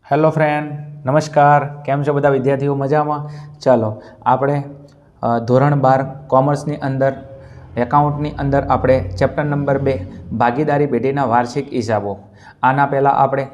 Hello friend, નમસ્કાર. કેમ છો બધા વિદ્યાર્થીઓ? મજામાં? ચાલો આપણે ધોરણ 12 કોમર્સની અંદર એકાઉન્ટની અંદર આપણે ચેપ્ટર નંબર 2 ભાગીદારી પેઢીના વાર્ષિક હિસાબો. આના પહેલાં આપણે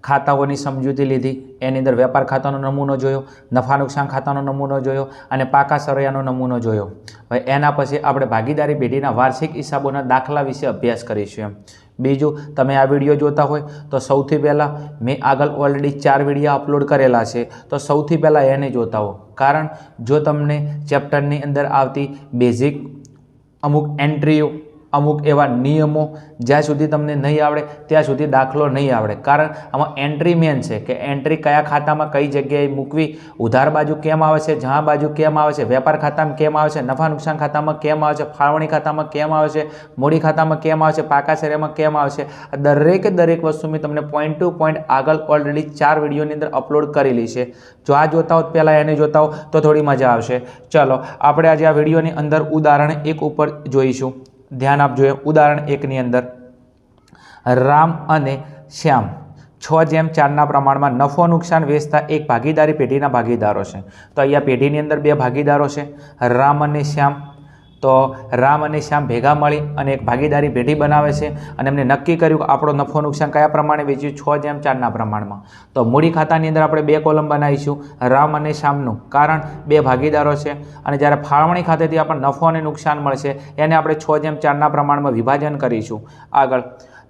ખાતાઓની સમજૂતી લીધી, એની અંદર વેપાર ખાતાનો નમૂનો જોયો, નફા નુકસાન ખાતાનો નમૂનો જોયો અને પાકા સરવૈયાનો નમૂનો જોયો. હવે એના પછી આપણે ભાગીદારી પેઢીના વાર્ષિક હિસાબોના દાખલા વિશે અભ્યાસ કરીશું. એમ બીજું, તમે આ વિડીયો જોતા હોય તો સૌથી પહેલાં મેં આગળ ઓલરેડી 4 વિડીયો અપલોડ કરેલા છે, તો સૌથી પહેલાં એને જોતા હો. કારણ જો તમને ચેપ્ટરની અંદર આવતી બેઝિક અમુક એન્ટ્રીઓ, અમુક એવા નિયમો જ્યાં સુધી તમને નહીં આવડે ત્યાં સુધી દાખલો નહીં આવડે. કારણ આમાં એન્ટ્રી મેન છે કે એન્ટ્રી કયા ખાતામાં કઈ જગ્યાએ મૂકવી, ઉધાર બાજુ કેમ આવે છે, જમા બાજુ કેમ આવે છે, વેપાર ખાતામાં કેમ આવે છે, નફા નુકસાન ખાતામાં કેમ આવે છે, ફાળવણી ખાતામાં કેમ આવે છે, મૂડી ખાતામાં કેમ આવે છે, પાકા શેરમાં કેમ આવે છે. દરેક વસ્તુ મેં તમને પોઈન્ટ ટુ પોઈન્ટ આગળ ઓલરેડી 4 વિડીયોની અંદર અપલોડ કરેલી છે. જો આ જોતા હો પહેલાં એને જોતા હો તો થોડી મજા આવશે. ચલો આપણે આજે આ વિડીયોની અંદર ઉદાહરણ 1 ઉપર જોઈશું. ધ્યાન આપજો. ઉદાહરણ 1 ની અંદર રામ અને શ્યામ 6:4 પ્રમાણમાં નફો નુકસાન વેચતા એક ભાગીદારી પેઢીના ભાગીદારો છે. તો અહીંયા પેઢીની અંદર 2 ભાગીદારો છે, રામ અને શ્યામ. તો રામ અને શ્યામ ભેગા મળી અને એક ભાગીદારી પેઢી બનાવે છે અને એમને નક્કી કર્યું કે આપણો નફો નુકસાન કયા પ્રમાણે વેચ્યું, 6:4 પ્રમાણમાં. તો મૂડી ખાતાની અંદર આપણે 2 કોલમ બનાવીશું, રામ અને શ્યામનું, કારણ 2 ભાગીદારો છે. અને જ્યારે ફાળવણી ખાતેથી આપણને નફો અને નુકસાન મળશે એને આપણે 6:4 પ્રમાણમાં વિભાજન કરીશું. આગળ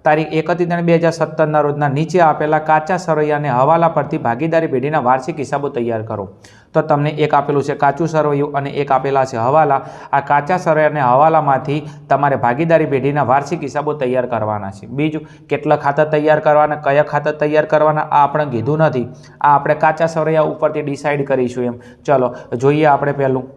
તારીખ 31/2017 રોજના નીચે આપેલા કાચા સરવૈયાને હવાલા પરથી ભાગીદારી પેઢીના વાર્ષિક હિસાબો તૈયાર કરો. તો તમને એક આપેલું છે કાચું સરવૈયું અને એક આપેલા છે હવાલા. આ કાચા સરવૈયાને હવાલામાંથી તમારે ભાગીદારી પેઢીના વાર્ષિક હિસાબો તૈયાર કરવાના છે. બીજું, કેટલા ખાતા તૈયાર કરવાના, કયા ખાતા તૈયાર કરવાના આ આપણે કીધું નથી. આ આપણે કાચા સરવૈયા ઉપરથી ડિસાઇડ કરીશું. એમ ચલો જોઈએ. આપણે પહેલું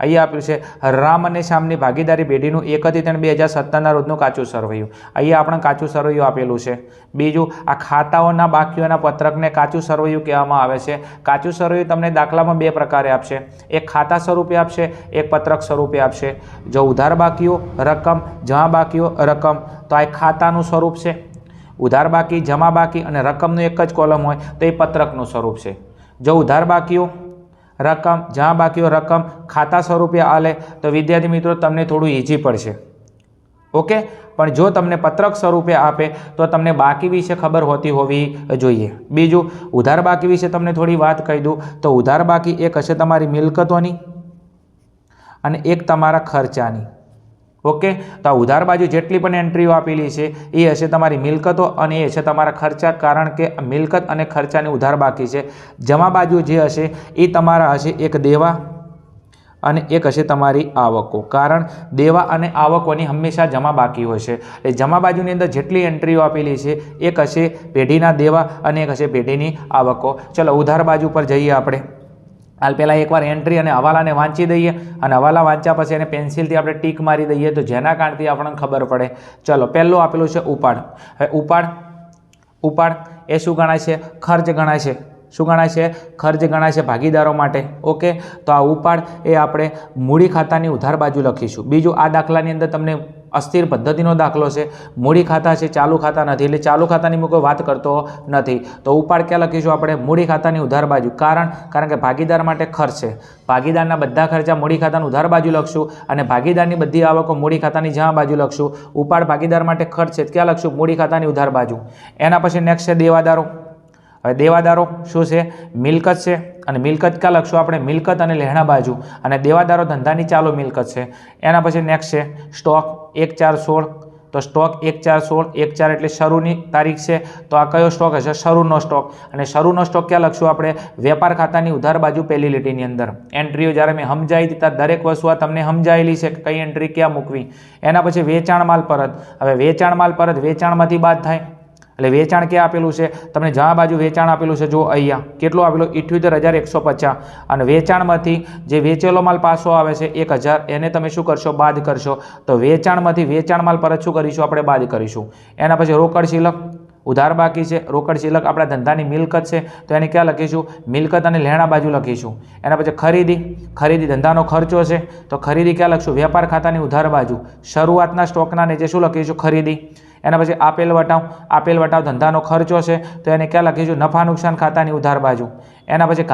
અહીંયા આપ્યું છે રામ અને શ્યામની ભાગીદારી પેઢીનું 31/3/2017 રોજનું કાચું સરવૈયું. અહીંયા આપણે કાચું સરવૈયું આપેલું છે. બીજું, આ ખાતાઓના બાકીઓના પત્રકને કાચું સરવૈયું કહેવામાં આવે છે. કાચું સરવૈયું તમને દાખલામાં 2 પ્રકારે આપશે, એક ખાતા સ્વરૂપે આપશે, એક પત્રક સ્વરૂપે આપશે. જો ઉધાર બાકીઓ રકમ, જમા બાકીઓ રકમ, તો આ ખાતાનું સ્વરૂપ છે. ઉધાર બાકી, જમા બાકી અને રકમનું એક જ કોલમ હોય તો એ પત્રકનું સ્વરૂપ છે. જો ઉધાર બાકીઓ રકમ, જમા બાકીઓ રકમ ખાતા સ્વરૂપે આલે તો વિદ્યાર્થી મિત્રો તમને થોડું ઇઝી પડશે. ઓકે, પણ જો તમને પત્રક સ્વરૂપે આપે તો તમને બાકી વિશે ખબર હોવી જોઈએ. બીજું, ઉધાર બાકી વિશે તમને થોડી વાત કહી દઉં તો ઉધાર બાકી એક હશે તમારી મિલકતોની અને એક તમારા ખર્ચાની. ઓકે, તો આ ઉધાર બાજુ જેટલી પણ એન્ટ્રીઓ આપેલી છે એ હશે તમારી મિલકતો અને એ હશે તમારા ખર્ચા, કારણ કે મિલકત અને ખર્ચાની ઉધાર બાકી છે. જમા બાજુ જે હશે એ તમારા હશે એક દેવા અને એક હશે તમારી આવકો, કારણ દેવા અને આવકોની હંમેશા જમા બાકી હોય છે. એટલે જમા બાજુની અંદર જેટલી એન્ટ્રીઓ આપેલી છે એક હશે પેઢીના દેવા અને એક હશે પેઢીની આવકો. ચલો ઉધાર બાજુ પર જઈએ. આપણે હાલ પહેલાં એકવાર એન્ટ્રી અને હવાલાને વાંચી દઈએ અને હવાલા વાંચ્યા પછી એને પેન્સિલથી આપણે ટીક મારી દઈએ તો જેના કારણથી આપણને ખબર પડે. ચલો પહેલું આપેલું છે ઉપાડ. હવે ઉપાડ એ શું ગણાય છે? ખર્ચ ગણાય છે. શું ગણાય છે? ખર્ચ ગણાય છે ભાગીદારો માટે. ઓકે, તો આ ઉપાડ એ આપણે મૂડી ખાતાની ઉધાર બાજુ લખીશું. બીજું, આ દાખલાની અંદર તમને અસ્થિર પદ્ધતિનો દાખલો છે, મૂડી ખાતા છે, ચાલુ ખાતા નથી, એટલે ચાલુ ખાતાની હું કોઈ વાત કરતો નથી. તો ઉપાડ ક્યાં લખીશું આપણે? મૂડી ખાતાની ઉધાર બાજુ. કારણ કે ભાગીદાર માટે ખર્ચ છે, ભાગીદારના બધા ખર્ચા મૂડી ખાતાની ઉધાર બાજુ લખશું અને ભાગીદારની બધી આવકો મૂડી ખાતાની જમા બાજુ લખશું. ઉપાડ ભાગીદાર માટે ખર્ચ છે, ક્યાં લખશું? મૂડી ખાતાની ઉધાર બાજુ. એના પછી નેક્સ્ટ છે દેવાદારો. હવે દેવાદારો શું છે? મિલકત છે અને મિલકત ક્યાં લખશું આપણે? મિલકત અને લેણા બાજુ. અને દેવાદારો ધંધાની ચાલુ મિલકત છે. એના પછી નેક્સ્ટ છે સ્ટોક 1/4/16. તો સ્ટોક 1/4/16, 1/4 એટલે શરૂની તારીખ છે. તો આ કયો સ્ટોક હશે? શરૂનો સ્ટોક. અને શરૂનો સ્ટોક ક્યાં લખશું આપણે? વેપાર ખાતાની ઉધાર બાજુ પહેલી લીટીની અંદર. એન્ટ્રીઓ જ્યારે મેં સમજાવી હતી ત્યારે દરેક વસ્તુ આ તમને સમજાયેલી છે કે કઈ એન્ટ્રી ક્યાં મૂકવી. એના પછી વેચાણ માલ પરત. હવે વેચાણ માલ પરત વેચાણમાંથી બાદ થાય એટલે વેચાણ ક્યાં આપેલું છે? તમને જમા બાજુ વેચાણ આપેલું છે. જો અહીંયા કેટલું આપેલું? 78,150. અને વેચાણમાંથી જે વેચેલો માલ પાછો આવે છે 1,000, એને તમે શું કરશો? બાદ કરશો. તો વેચાણમાંથી વેચાણ માલ પરત શું કરીશું આપણે? બાદ કરીશું. એના પછી રોકડ શિલક. ઉધાર બાકી છે, રોકડ શિલક આપણા ધંધાની મિલકત છે તો એને ક્યાં લખીશું? મિલકત અને લેણા બાજુ લખીશું. એના પછી ખરીદી ધંધાનો ખર્ચો છે તો ખરીદી ક્યાં લખશું? વેપાર ખાતાની ઉધાર બાજુ. શરૂઆતના સ્ટોકના નીચે શું લખીશું? ખરીદી. એના પછી આપેલ વટાવ ધંધાનો ખર્ચો છે તો એને ક્યાં લખીશું? નફા નુકસાન ખાતાની ઉધાર બાજુ. એના પછી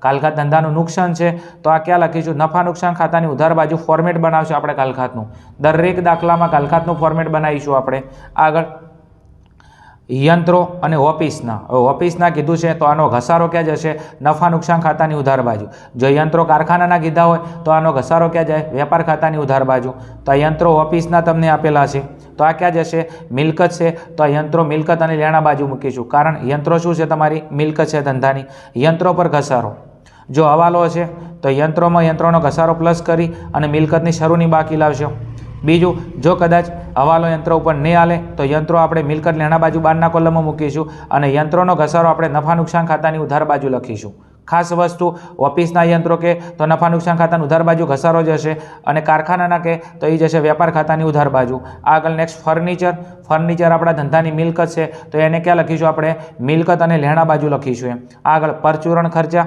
ઘાલખાત ધંધાનું નુકસાન છે તો આ ક્યાં લખીશું? નફા નુકસાન ખાતાની ઉધાર બાજુ. ફોર્મેટ બનાવશું આપણે ઘાલખાતનું. દરેક દાખલામાં ઘાલખાતનું ફોર્મેટ બનાવીશું આપણે. આગળ યંત્રો અને ઓફિસના કીધું છે તો આનો ઘસારો ક્યાં જશે? નફા નુકસાન ખાતાની ઉધાર બાજુ. જો યંત્રો કારખાનાના કીધા હોય તો આનો ઘસારો ક્યાં જાય? વેપાર ખાતાની ઉધાર બાજુ. તો આ યંત્રો ઓફિસના તમને આપેલા છે તો આ ક્યાં જશે? મિલકત છે તો આ યંત્રો મિલકત અને લેણા બાજુ મૂકીશું, કારણ યંત્રો શું છે? તમારી મિલકત છે ધંધાની. યંત્રો પર ઘસારો. જો હવાલો છે તો યંત્રોનો ઘસારો પ્લસ કરી અને મિલકતની શરૂની બાકી લાવશો. બીજું, જો કદાચ હવાલો યંત્રો ઉપર નહીં હાલે તો યંત્રો આપણે મિલકત લેણા બાજુ બહારના કોલમમાં મૂકીશું અને યંત્રોનો ઘસારો આપણે નફા નુકસાન ખાતાની ઉધાર બાજુ લખીશું. ખાસ વસ્તુ, ઓફિસના યંત્રો કે તો નફા નુકસાન ખાતાની ઉધાર બાજુ ઘસારો જશે અને કારખાનાના કે તો એ જશે વેપાર ખાતાની ઉધાર બાજુ. આગળ નેક્સ્ટ ફર્નિચર આપણા ધંધાની મિલકત છે તો એને ક્યાં લખીશું? આપણે મિલકત અને લેણા બાજુ લખીશું. આગળ પરચુરણ ખર્ચા,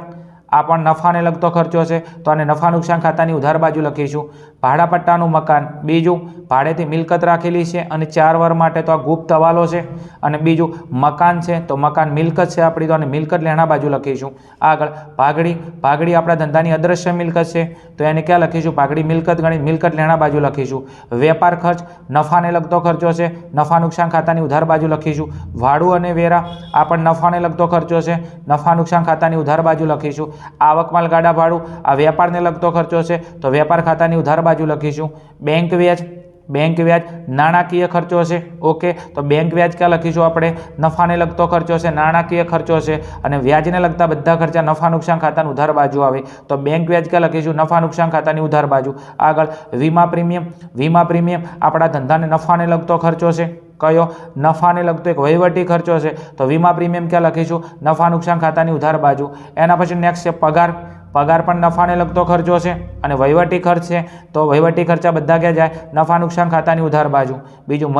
આ પણ નફાને લગતો ખર્ચો છે તો આને નફા નુકસાન ખાતાની ઉધાર બાજુ લખીશું. ભાડાપટ્ટાનું મકાન, બીજું ભાડેથી મિલકત રાખેલી છે અને 4 વર્ષ માટે તો આ ગુપ્ત હવાલો છે. અને બીજું મકાન છે તો મકાન મિલકત છે આપણી તો આને મિલકત લેણા બાજુ લખીશું. આગળ ભાગડી આપણા ધંધાની અદ્રશ્ય મિલકત છે તો એને ક્યાં લખીશું? ભાગડી મિલકત ગણી મિલકત લેણા બાજુ લખીશું. વેપાર ખર્ચ નફાને લગતો ખર્ચો છે, નફા નુકસાન ખાતાની ઉધાર બાજુ લખીશું. ભાડું અને વેરા આ પણ નફાને લગતો ખર્ચો છે, નફા નુકસાન ખાતાની ઉધાર બાજુ લખીશું. આવક માલ ગાડા ભાડું આ વેપારને લગતો ખર્ચો છે તો વેપાર ખાતાની ઉધાર બાજુ લખીશું. બેંક વ્યાજ નાણાકીય ખર્ચો છે. ઓકે, તો બેંક વ્યાજ ક્યાં લખીશું? આપણે નફાને લગતો ખર્ચો છે, નાણાકીય ખર્ચો છે અને વ્યાજને લગતા બધા ખર્ચા નફા નુકસાન ખાતાની ઉધાર બાજુ આવે તો બેંક વ્યાજ ક્યાં લખીશું? નફા નુકસાન ખાતાની ઉધાર બાજુ. આગળ વીમા પ્રીમિયમ આપણા ધંધાને નફાને લગતો ખર્ચો છે. કયો? નફાને લગતો એક વહીવટી ખર્ચો છે તો વીમા પ્રીમિયમ ક્યાં લખીશું? નફા નુકસાન ખાતાની ઉધાર બાજુ. એના પછી નેક્સ્ટ છે પગાર પણ નફાને લગતો ખર્ચો છે અને વહીવટી ખર્ચ છે તો વહીવટી ખર્ચા બધા ક્યાં જાય? નફા નુકસાન ખાતાની ઉધાર બાજુ. બીજું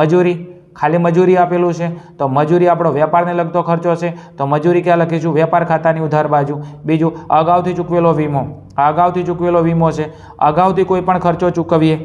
ખાલી મજૂરી આપેલું છે તો મજૂરી આપણો વેપારને લગતો ખર્ચો છે તો મજૂરી ક્યાં લખીશું? વેપાર ખાતાની ઉધાર બાજુ. બીજું અગાઉથી ચૂકવેલો વીમો છે. અગાઉથી કોઈ પણ ખર્ચો ચૂકવીએ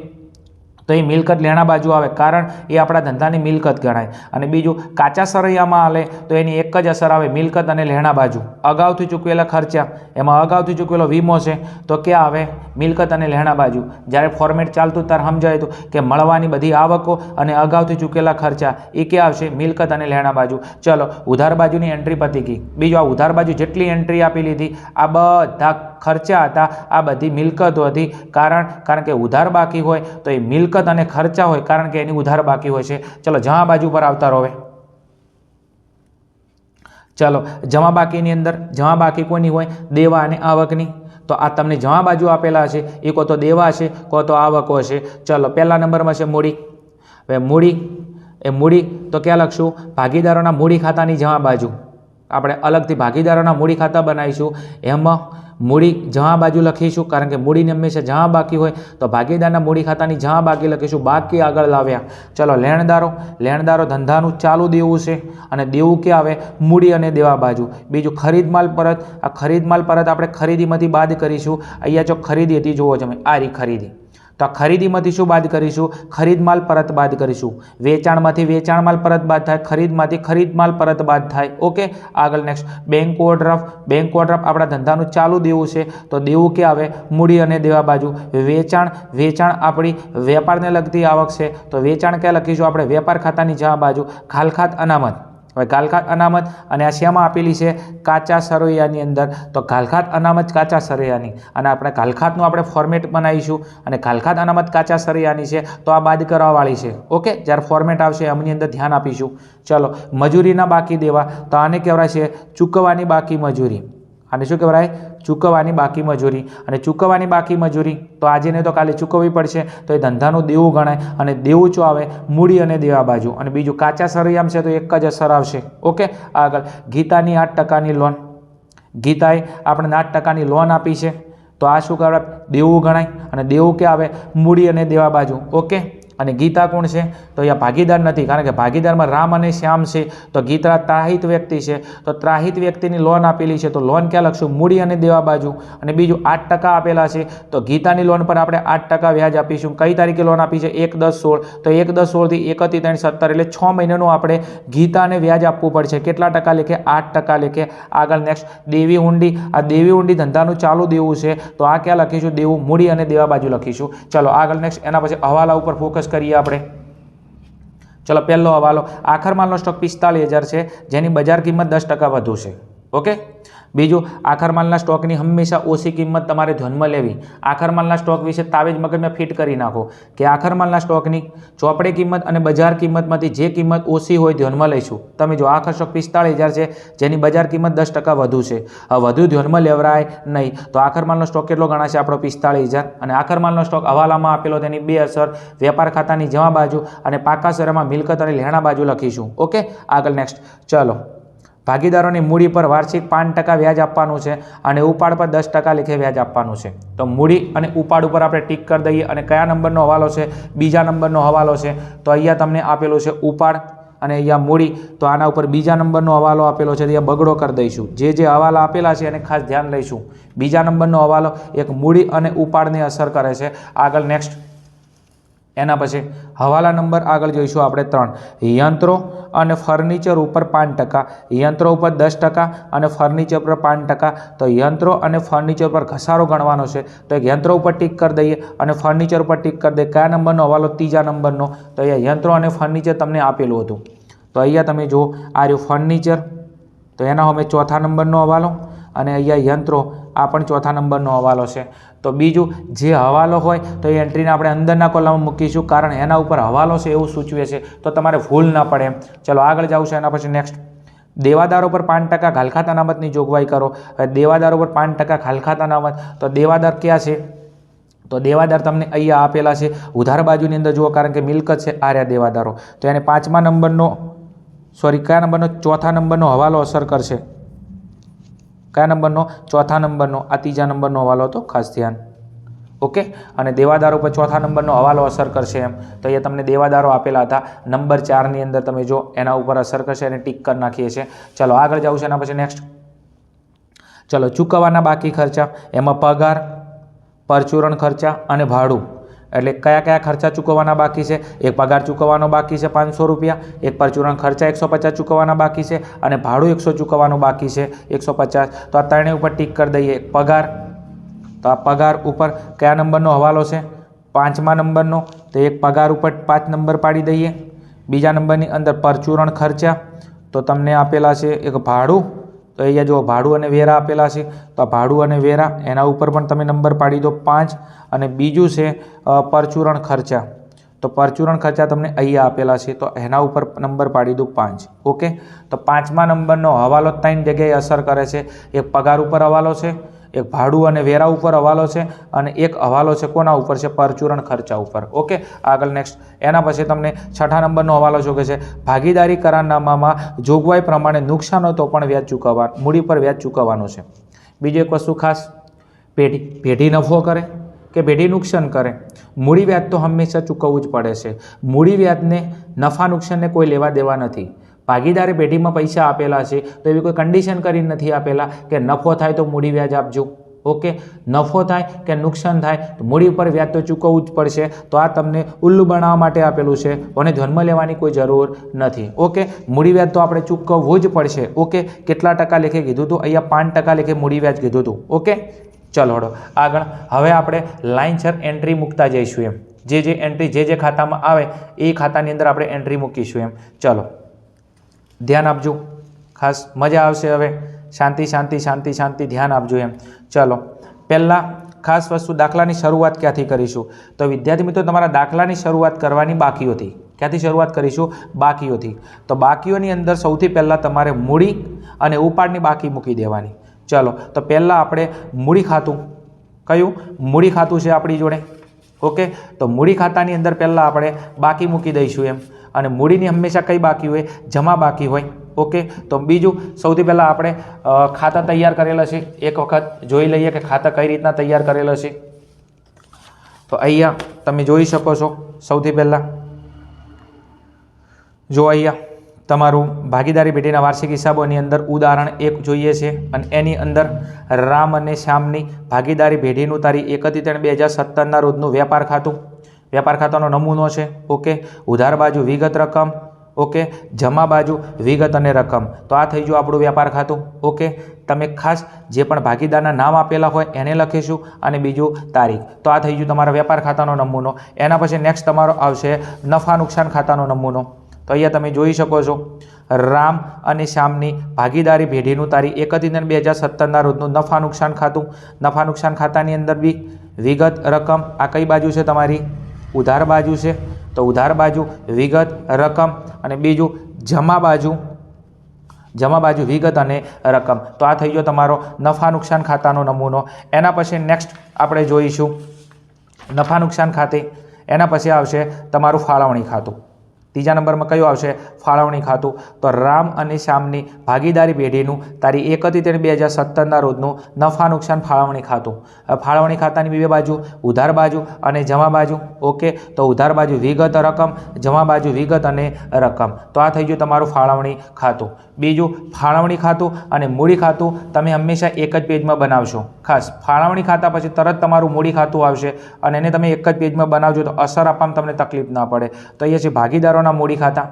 તો એ મિલકત લેણા બાજુ આવે, કારણ એ આપણા ધંધાની મિલકત ગણાય. અને બીજું કાચા સરૈયામાં હાલે તો એની એક જ અસર આવે, મિલકત અને લેણા બાજુ. અગાઉથી ચૂકવેલા ખર્ચા, એમાં અગાઉથી ચૂકવેલો વીમો છે તો ક્યાં આવે? મિલકત અને લેણા બાજુ. જ્યારે ફોર્મેટ ચાલતું ત્યારે સમજાયું હતું કે મળવાની બધી આવકો અને અગાઉથી ચૂકેલા ખર્ચા એ ક્યાં આવશે? મિલકત અને લેણા બાજુ. ચલો, ઉધાર બાજુની એન્ટ્રી પતી ગઈ. બીજું, આ ઉધાર બાજુ જેટલી એન્ટ્રી આપી લીધી આ બધા ખર્ચા હતા, આ બધી મિલકતો હતી. કારણ કે ઉધાર બાકી હોય તો એ મિલકત અને ખર્ચા હોય, કારણ કે એની ઉધાર બાકી હોય છે. ચલો, જમા બાજુ પર આવતા રહો. ચલો, જમા બાકી કોની હોય? દેવા અને આવકની. તો આ તમને જમા બાજુ આપેલા છે એ કો તો દેવા છે કો તો આવકો છે. ચલો, પહેલા નંબરમાં છે મૂડી. હવે મૂડી તો ક્યાં લખશું? ભાગીદારોના મૂડી ખાતાની જમા બાજુ. આપણે અલગથી ભાગીદારોના મૂડી ખાતા બનાવીશું, એમાં મૂડી જમા બાજુ લખીશું, કારણ કે મૂડીની હંમેશા જમા બાકી હોય તો ભાગીદારના મૂડી ખાતાની જમા બાકી લખીશું. બાકી આગળ લાવ્યા. ચલો, લેણદારો ધંધાનું ચાલુ દેવું છે અને દેવું ક્યાં આવે? મૂડી અને દેવા બાજુ. બીજું ખરીદ માલ પરત. આ ખરીદ માલ પરત આપણે ખરીદીમાંથી બાદ કરીશું. અહીંયા જો ખરીદી હતી, જુઓ તમે આ રી ખરીદી, તો આ ખરીદીમાંથી શું બાદ કરીશું? ખરીદ માલ પરત બાદ કરીશું. વેચાણમાંથી વેચાણ માલ પરત બાદ થાય, ખરીદમાંથી ખરીદ માલ પરત બાદ થાય. ઓકે, આગળ નેક્સ્ટ બેંક ઓવરડ્રાફ્ટ આપણા ધંધાનું ચાલુ દેવું છે તો દેવું ક્યાં આવે? મૂડી અને દેવા બાજુ. વેચાણ આપણી વેપારને લગતી આવક છે તો વેચાણ ક્યાં લખીશું? આપણે વેપાર ખાતાની જમા બાજુ. ઘાલખાત અનામત. હવે ઘાલખાત અનામત અને આ શેમાં આપેલી છે? કાચા સરવૈયાની અંદર. તો ઘાલખાત અનામત કાચા સરવૈયાની, અને આપણે ઘાલખાતનું આપણે ફોર્મેટ બનાવીશું અને ઘાલખાત અનામત કાચા સરવૈયાની છે તો આ બાદ કરવાવાળી છે. ઓકે, જ્યારે ફોર્મેટ આવશે એમની અંદર ધ્યાન આપીશું. ચલો, મજૂરીના બાકી દેવા તો આને કહેવાય છે ચૂકવવાની બાકી મજૂરી. આને શું કહેવાય? ચૂકવવાની બાકી મજૂરી. અને ચૂકવવાની બાકી મજૂરી તો આજે ને તો કાલે ચૂકવવી પડશે તો એ ધંધાનું દેવું ગણાય અને દેવું શું આવે? મૂડી અને દેવા બાજુ. અને બીજું કાચા સરવૈયામાં છે તો એક જ અસર આવશે. ઓકે, આગળ ગીતાની 8% લોન. ગીતાએ આપણને 8% લોન આપી છે તો આ શું કહેવાય? દેવું ગણાય અને દેવું ક્યાં આવે? મૂડી અને દેવા બાજુ. ઓકે, અને ગીતા કોણ છે? તો અહીંયા ભાગીદાર નથી, કારણ કે ભાગીદારમાં રામ અને શ્યામ છે, તો ગીતા ત્રાહિત વ્યક્તિ છે, તો ત્રાહિત વ્યક્તિની લોન આપેલી છે, તો લોન ક્યાં લખશું? મૂડી અને દેવા બાજુ. અને બીજું 8% આપેલા છે, તો ગીતાની લોન પર આપણે 8% વ્યાજ આપીશું. કઈ તારીખે લોન આપી છે? 1/10/16, તો 1/10/16 થી 31/3/17 એટલે 6 મહિનાનું આપણે ગીતાને વ્યાજ આપવું પડશે. કેટલા ટકા લેખે? 8% લેખે. આગળ નેક્સ્ટ દેવી હુંડી. આ દેવી હુંડી ધંધાનું ચાલુ દેવું છે, તો આ ક્યાં લખીશું? દેવું મૂડી અને દેવા બાજુ લખીશું. ચલો આગળ નેક્સ્ટ એના પછી હવાલા ઉપર ફોકસ કરીએ આપણે. ચલો પહેલો હવાલો, આખર માલનો સ્ટોક 45,000 છે, જેની બજાર કિંમત 10% વધુ છે. ઓકે. બીજું, આખર માલના સ્ટોકની હંમેશા ઓછી કિંમત તમારે ધ્યાનમાં લેવી. આખર માલના સ્ટોક વિશે તાવેજ મગજમાં ફિટ કરી નાખો કે આખર માલના સ્ટોકની ચોપડે કિંમત અને બજાર કિંમતમાંથી જે કિંમત ઓછી હોય ધ્યાનમાં લઈશું. તમે જો આખર સ્ટોક 45,000 છે, જેની બજાર કિંમત 10% વધુ છે. વધુ ધ્યાનમાં લેવરાય નહીં, તો આખર માલનો સ્ટોક કેટલો ગણાશે આપણો? 45,000. અને આખર માલનો સ્ટોક હવાલામાં આપેલો, તેની 2 અસર વેપાર ખાતાની જમા બાજુ અને પાકા શેરમાં મિલકત અને લેણા બાજુ લખીશું. ઓકે. આગળ નેક્સ્ટ. ચલો, ભાગીદારોની મૂડી પર વાર્ષિક 5% વ્યાજ આપવાનું છે અને ઉપાડ પર 10% લેખે વ્યાજ આપવાનું છે. તો મૂડી અને ઉપાડ ઉપર આપણે ટીક કરી દઈએ. અને કયા નંબરનો હવાલો છે? બીજા નંબરનો હવાલો છે. તો અહીંયા તમને આપેલું છે ઉપાડ અને અહીંયા મૂડી, તો આના ઉપર બીજા નંબરનો હવાલો આપેલો છે, અહીંયા બગડો કરી દઈશું. જે હવાલા આપેલા છે એને ખાસ ધ્યાન લઈશું. બીજા નંબરનો હવાલો એક મૂડી અને ઉપાડને અસર કરે છે. આગળ નેક્સ્ટ એના પછી હવાલા નંબર આગળ જોઈશું આપણે 3. યંત્રો અને ફર્નિચર ઉપર 5%, યંત્રો ઉપર 10% અને ફર્નિચર પર 5%. તો યંત્રો અને ફર્નિચર પર ઘસારો ગણવાનો છે, તો એક યંત્રો ઉપર ટીક કરી દઈએ અને ફર્નિચર ઉપર ટીક કરી દઈએ. કયા નંબરનો હવાલો? ત્રીજા નંબરનો. તો અહીંયા યંત્રો અને ફર્નિચર તમને આપેલું હતું, તો અહીંયા તમે જુઓ આ રહ્યું ફર્નિચર, તો એના અમે ચોથા નંબરનો હવાલો. અને અહીંયા યંત્રો, આ પણ ચોથા નંબરનો હવાલો છે. તો બીજું જે હવાલો હોય તો એ એન્ટ્રીને આપણે અંદરના કોલમમાં મૂકીશું, કારણ એના ઉપર હવાલો છે એવું સૂચવે છે, તો તમારે ભૂલ ના પડે એમ. ચલો આગળ જાઉં છે. એના પછી નેક્સ્ટ, દેવાદારો પર 5% ઘાલખાત અનામતની જોગવાઈ કરો. દેવાદારો પર 5% ઘાલખાત અનામત, તો દેવાદાર ક્યાં છે? તો દેવાદાર તમને અહીંયા આપેલા છે ઉધાર બાજુની અંદર જુઓ, કારણ કે મિલકત છે, આ રહ્યા દેવાદારો. તો એને 5મા નંબરનો કયા નંબરનો? ચોથા નંબરનો હવાલો અસર કરશે. કયા નંબરનો? ચોથા નંબરનો. આ ત્રીજા નંબરનો હવાલો હતો, ખાસ ધ્યાન. ઓકે. અને દેવાદારો પર ચોથા નંબરનો હવાલો અસર કરશે એમ. તો અહીંયા તમને દેવાદારો આપેલા હતા નંબર 4ની અંદર, તમે જો એના ઉપર અસર કરશે અને ટીક કરી નાખીએ છીએ. ચલો આગળ જવું છે. એના પછી નેક્સ્ટ. ચલો, ચૂકવવાના બાકી ખર્ચા, એમાં પગાર, પરચુરણ ખર્ચા અને ભાડું. એટલે કયા કયા ખર્ચા ચૂકવવાના બાકી છે? એક પગાર ચૂકવવાનો બાકી છે 500 રૂપિયા, એક પરચુરણ ખર્ચા 150 ચૂકવવાના બાકી છે અને ભાડું 100 ચૂકવવાનું બાકી છે 150. તો આ ત્રણેય ઉપર ટીક કરી દઈએ. એક પગાર, તો આ પગાર ઉપર કયા નંબરનો હવાલો છે? 5મા નંબરનો. તો એક પગાર ઉપર 5 નંબર પાડી દઈએ. બીજા નંબરની અંદર પરચુરણ ખર્ચા, તો તમને આપેલા છે એક ભાડું, તો અહીંયા જો ભાડું અને વેરા આપેલા છે, તો ભાડું અને વેરા એના ઉપર પણ તમે નંબર પાડી દો 5. અને બીજું છે પરચુરણ ખર્ચા, તો પરચુરણ ખર્ચા તમને અહીંયા આપેલા છે, તો એના ઉપર નંબર પાડી દો 5. ઓકે. તો 5મા નંબરનો હવાલો 3 જગ્યાએ અસર કરે છે. એક પગાર ઉપર હવાલો છે, એક ભાડું અને વેરા ઉપર હવાલો છે, અને એક હવાલો છે કોના ઉપર છે? પરચુરણ ખર્ચા ઉપર. ઓકે. આગળ નેક્સ્ટ. એના પછી તમને 6થા નંબરનો હવાલો શું કહે છે? ભાગીદારી કરારનામામાં જોગવાઈ પ્રમાણે નુકસાન હોય તો પણ વ્યાજ ચૂકવવા, મૂડી પર વ્યાજ ચૂકવવાનું છે. બીજી એક વસ્તુ ખાસ, પેઢી નફો કરે કે પેઢી નુકસાન કરે, મૂડી વ્યાજ તો હંમેશા ચૂકવવું જ પડે છે. મૂડી વ્યાજને નફા નુકસાનને કોઈ લેવા દેવા નથી. ભાગીદારે પેઢીમાં પૈસા આપેલા છે, તો એવી કોઈ કન્ડિશન કરી નથી આપેલા કે નફો થાય તો મૂડી વ્યાજ આપજો. ઓકે. નફો થાય કે નુકસાન થાય તો મૂડી પર વ્યાજ તો ચૂકવવું જ પડશે. તો આ તમને ઉલ્લુ બનાવવા માટે આપેલું છે, અને ધ્યાનમાં લેવાની કોઈ જરૂર નથી. ઓકે. મૂડી વ્યાજ તો આપણે ચૂકવવું જ પડશે. ઓકે. કેટલા ટકા લેખે કીધું હતું? અહીંયા 5% લેખે મૂડી વ્યાજ કીધું હતું. ઓકે. ચલો હડો આગળ. હવે આપણે લાઇનસર એન્ટ્રી મૂકતા જઈશું એમ. જે એન્ટ્રી જે ખાતામાં આવે એ ખાતાની અંદર આપણે એન્ટ્રી મૂકીશું એમ. ચલો ધ્યાન આપજો, ખાસ મજા આવશે. હવે શાંતિ શાંતિ શાંતિ શાંતિ ધ્યાન આપજો એમ. ચલો પહેલાં ખાસ વસ્તુ, દાખલાની શરૂઆત ક્યાંથી કરીશું? તો વિદ્યાર્થી મિત્રો, તમારા દાખલાની શરૂઆત કરવાની બાકીઓથી. ક્યાંથી શરૂઆત કરીશું? બાકીઓથી. તો બાકીઓની અંદર સૌથી પહેલાં તમારે મૂડી અને ઉપાડની બાકી મૂકી દેવાની. ચલો, તો પહેલાં આપણે મૂડી ખાતું, કયું મૂડી ખાતું છે આપણી જોડે? ઓકે. તો મૂડી ખાતાની અંદર પહેલાં આપણે બાકી મૂકી દઈશું એમ. અને મૂડીની હંમેશા કઈ બાકી હોય? જમા બાકી હોય. ઓકે. તો બીજું, સૌથી પહેલાં આપણે ખાતા તૈયાર કરેલા છે, એક વખત જોઈ લઈએ કે ખાતા કઈ રીતના તૈયાર કરેલા છે. તો અહીંયા તમે જોઈ શકો છો સૌથી પહેલાં જો અહીંયા તમારું ભાગીદારી પેઢીના વાર્ષિક હિસાબોની અંદર ઉદાહરણ 1 જોઈએ છે અને એની અંદર રામ અને શ્યામની ભાગીદારી પેઢીનું તારીખ 31/3/2017ના રોજનું વેપાર ખાતાનો નમૂનો છે. ઓકે, ઉધાર બાજુ વિગત રકમ, ઓકે, જમા બાજુ વિગત અને રકમ. તો આ થઈ ગયું આપણું વેપાર ખાતું. ઓકે, તમે ખાસ જે પણ ભાગીદારના નામ આપેલા હોય એને લખીશું અને બીજું તારીખ. તો આ થઈ ગયું તમારા વેપાર ખાતાનો નમૂનો. એના પછી નેક્સ્ટ તમારો આવશે નફા નુકસાન ખાતાનો નમૂનો. તો અહીંયા તમે જોઈ શકો છો રામ અને શ્યામની ભાગીદારી પેઢીનું તારીખ 31/3/2017ના રોજનું નફા નુકસાન ખાતું. નફા નુકસાન ખાતાની અંદર બી વિગત રકમ. આ કઈ બાજુ છે? તમારી ઉધાર બાજુ છે. તો ઉધાર બાજુ વિગત રકમ અને બીજું જમા બાજુ વિગત અને રકમ. તો આ થઈ ગયો તમારો નફા નુકસાન ખાતાનો નમૂનો. એના પછી નેક્સ્ટ આપણે જોઈશું નફા નુકસાન ખાતે. એના પછી આવશે તમારું ફાળવણી ખાતું. ત્રીજા નંબરમાં કયું આવશે? ફાળવણી ખાતું. તો રામ અને શ્યામની ભાગીદારી પેઢીનું તારીખ 31/3/2017ના રોજનું નફા નુકસાન ફાળવણી ખાતું. ફાળવણી ખાતાની બે બાજુ ઉધાર બાજુ અને જમા બાજુ. ઓકે, તો ઉધાર બાજુ વિગત રકમ, જમા બાજુ વિગત અને રકમ. તો આ થઈ ગયું તમારું ફાળવણી ખાતું. બીજું ફાળવણી ખાતું અને મૂડી ખાતું તમે હંમેશા એક જ પેજમાં બનાવશો. ખાસ ફાળવણી ખાતા પછી તરત તમારું મૂડી ખાતું આવશે અને એને તમે એક જ પેજમાં બનાવજો તો અસર આપવામાં તમને તકલીફ ના પડે. તો અહીંયા છે ભાગીદારોના મૂડી ખાતા.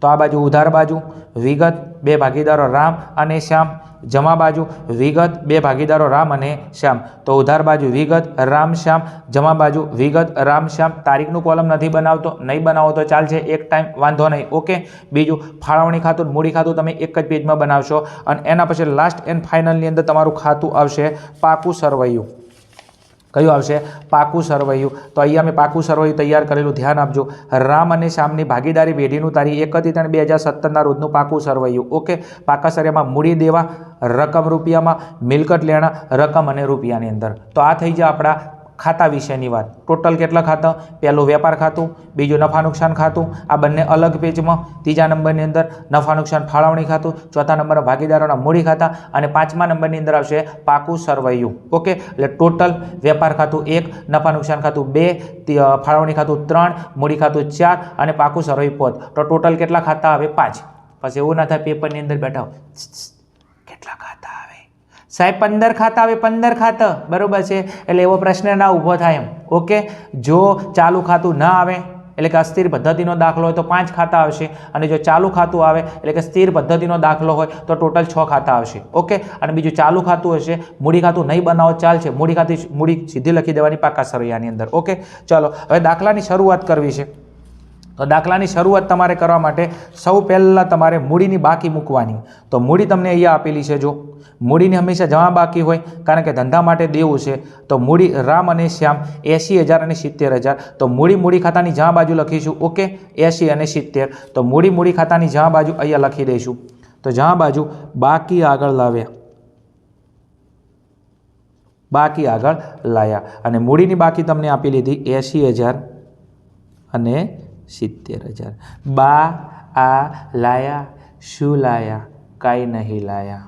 તો આ બાજુ ઉધાર બાજુ વિગત, બે ભાગીદારો રામ અને શ્યામ. જમા બાજુ વિગત, બે ભાગીદારો રામ અને શ્યામ. તો ઉધાર બાજુ વિગત રામ શ્યામ, જમા બાજુ વિગત રામ શ્યામ. તારીખનું કોલમ નથી બનાવતો, નહીં બનાવો તો ચાલશે, એક ટાઈમ વાંધો નહીં. ઓકે, બીજું ફાળવણી ખાતું મૂડી ખાતું તમે એક જ પેજમાં બનાવશો અને એના પછી લાસ્ટ એન્ડ ફાઇનલની અંદર તમારું ખાતું આવશે પાકું સરવૈયું. કયું આવશે? પાકું સરવૈયું. તો અહીંયા મેં પાકું સરવૈયું તૈયાર કરેલું, ધ્યાન આપજો. રામ અને શ્યામની ભાગીદારી પેઢીનું તારીખ 31/3/2017ના રોજનું પાકું સરવૈયું. ઓકે, પાકા સરવૈયામાં મૂડી દેવા રકમ રૂપિયામાં, મિલકત લેણા રકમ અને રૂપિયાની અંદર. તો આ થઈ જાય આપણા ખાતા વિશેની વાત. ટોટલ કેટલા ખાતા? પહેલું વેપાર ખાતું, બીજું નફા નુકસાન ખાતું, આ બંને અલગ પેજમાં. ત્રીજા નંબરની અંદર નફા નુકસાન ફાળવણી ખાતું, ચોથા નંબર ભાગીદારોના મૂડી ખાતા અને પાંચમા નંબરની અંદર આવશે પાકું સરવૈયું. ઓકે, એટલે ટોટલ વેપાર ખાતું 1, નફા નુકસાન ખાતું 2, ફાળવણી ખાતું 3, મૂડી ખાતું 4 અને પાકું સરવૈયું 5. તો ટોટલ કેટલા ખાતા આવે? 5. પછી એવું ના થાય પેપરની અંદર બેઠા કેટલા ખાતા આવે સાહેબ? 15 ખાતા આવે. 15 ખાતા બરોબર છે, એટલે એવો પ્રશ્ન ના ઊભો થાય એમ. ઓકે, જો ચાલુ ખાતું ના આવે એટલે કે અસ્થિર પદ્ધતિનો દાખલો હોય તો 5 ખાતા આવશે અને જો ચાલુ ખાતું આવે એટલે કે સ્થિર પદ્ધતિનો દાખલો હોય તો ટોટલ 6 ખાતા આવશે. ઓકે, અને બીજું ચાલુ ખાતું હશે, મૂડી ખાતું નહીં બનાવો ચાલશે, મૂડી સીધી લખી દેવાની પાકા સરવૈયાની અંદર. ઓકે, ચલો હવે દાખલાની શરૂઆત કરવી છે. તો દાખલાની શરૂઆત તમારે કરવા માટે સૌ પહેલાં તમારે મૂડીની બાકી મૂકવાની. તો મૂડી તમને અહીંયા આપેલી છે. જો મૂડીની હંમેશા જમા બાકી હોય કારણ કે ધંધા માટે દેવું છે. તો મૂડી રામ અને શ્યામ 80,000 અને 70,000. તો મૂડી ખાતાની જમા બાજુ લખીશું. ઓકે, 80 અને 70. તો મૂડી ખાતાની જમા બાજુ અહીંયા લખી દઈશું. તો જમા બાજુ બાકી આગળ લાવ્યા, બાકી આગળ લાયા અને મૂડીની બાકી તમને આપી લીધી 80,000 અને 70,000. આ લાયા, શું લાયા? કાંઈ નહીં લાયા.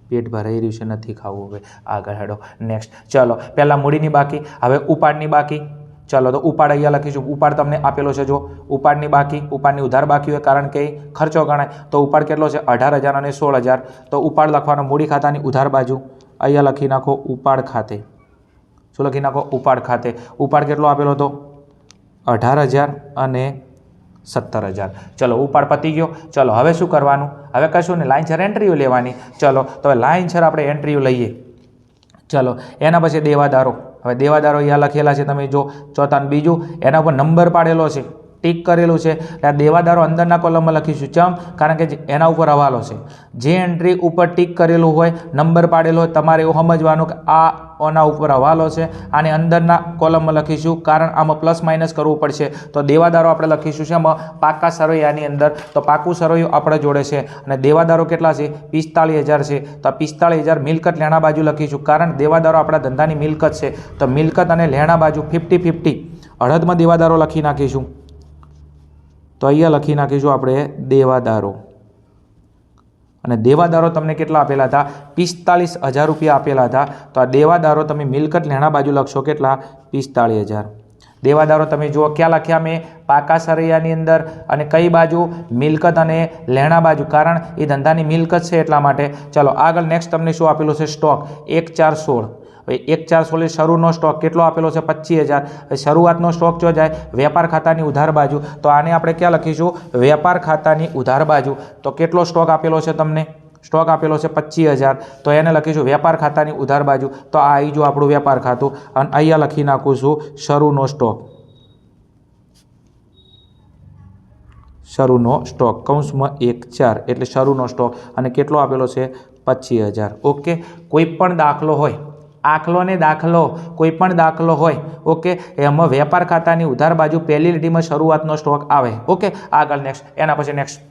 પેટ ભરાઈ રહ્યું છે, નથી ખાવું. હવે આગળ હેડો નેક્સ્ટ. ચલો પહેલાં મૂડીની બાકી, હવે ઉપાડની બાકી. ચલો તો ઉપાડ અહીંયા લખીશું. ઉપાડ તમને આપેલો છે. જો ઉપાડની બાકી, ઉપાડની ઉધાર બાકી હોય કારણ કે ખર્ચો ગણાય. તો ઉપાડ કેટલો છે? 18,000 અને 16,000. તો ઉપાડ લખવાનો મૂડી ખાતાની ઉધાર બાજુ અહીંયા લખી નાખો ઉપાડ ખાતે. શું લખી નાખો? ઉપાડ ખાતે. ઉપાડ કેટલો આપેલો હતો? 18,000 અને 17,000. ચલો ઉપાડ પતી ગયો. ચલો હવે શું કરવાનું? હવે કશું નહીં, લાઈન છર એન્ટ્રીઓ લેવાની. ચલો તો હવે લાઈન છર આપણે એન્ટ્રીઓ લઈએ. ચલો એના પછી દેવાદારો. હવે દેવાદારો અહીંયા લખેલા છે, તમે જો ચોથા. બીજું એના ઉપર નંબર પાડેલો છે, ટીક કરેલું છે. આ દેવાદારો અંદરના કોલમમાં લખીશું. ચમ? કારણ કે એના ઉપર હવાલો છે. જે એન્ટ્રી ઉપર ટીક કરેલું હોય, નંબર પાડેલો હોય, તમારે એવું સમજવાનું કે આના ઉપર હવાલો છે. આને અંદરના કોલમમાં લખીશું કારણ આમાં પ્લસ માઇનસ કરવું પડશે. તો દેવાદારો આપણે લખીશું છે એમાં પાકા સરવૈયાની અંદર. તો પાકું સરવૈયું આપણે જોડે છે અને દેવાદારો કેટલા છે? 45,000 છે. તો 45,000 મિલકત લેણા બાજુ લખીશું કારણ દેવાદારો આપણા ધંધાની મિલકત છે. તો મિલકત અને લેણા બાજુ 50-50 અડધમાં દેવાદારો લખી નાખીશું. તો અહીંયા લખી નાખીશું આપણે દેવાદારો. અને દેવાદારો તમને કેટલા આપેલા હતા? 45,000 રૂપિયા આપેલા હતા. તો આ દેવાદારો તમે મિલકત લેણા બાજુ લખશો કેટલા? 45,000. દેવાદારો તમે જુઓ ક્યાં લખ્યા મેં પાકા સરૈયાની અંદર અને કઈ બાજુ મિલકત અને લેણા બાજુ, કારણ એ ધંધાની મિલકત છે એટલા માટે. ચલો આગળ નેક્સ્ટ તમને શું આપેલું છે સ્ટોક 1/4/16. હવે 1/4/16 શરૂનો સ્ટોક કેટલો આપેલો છે 25,000. શરૂઆતનો સ્ટોક જો જાય વેપાર ખાતાની ઉધાર બાજુ તો આને આપણે ક્યાં લખીશું વેપાર ખાતાની ઉધાર બાજુ. તો કેટલો સ્ટોક આપેલો છે તમને સ્ટોક આપેલો છે 25,000 તો એને લખીશું વેપાર ખાતાની ઉધાર બાજુ. તો આ આવી જો આપણું વેપાર ખાતું અને અહીંયા લખી નાખું છું શરૂનો સ્ટોક, શરૂનો સ્ટોક કૌંસમાં 1/4 એટલે શરૂનો સ્ટોક અને કેટલો આપેલો છે 25,000. ઓકે. કોઈ પણ દાખલો હોય આખલો ને દાખલો કોઈ પણ દાખલો હોય ઓકે એમાં વેપાર ખાતાની ઉધાર બાજુ પહેલી લીટીમાં શરૂઆતનો સ્ટોક આવે. ઓકે આગળ નેક્સ્ટ એના પછી નેક્સ્ટ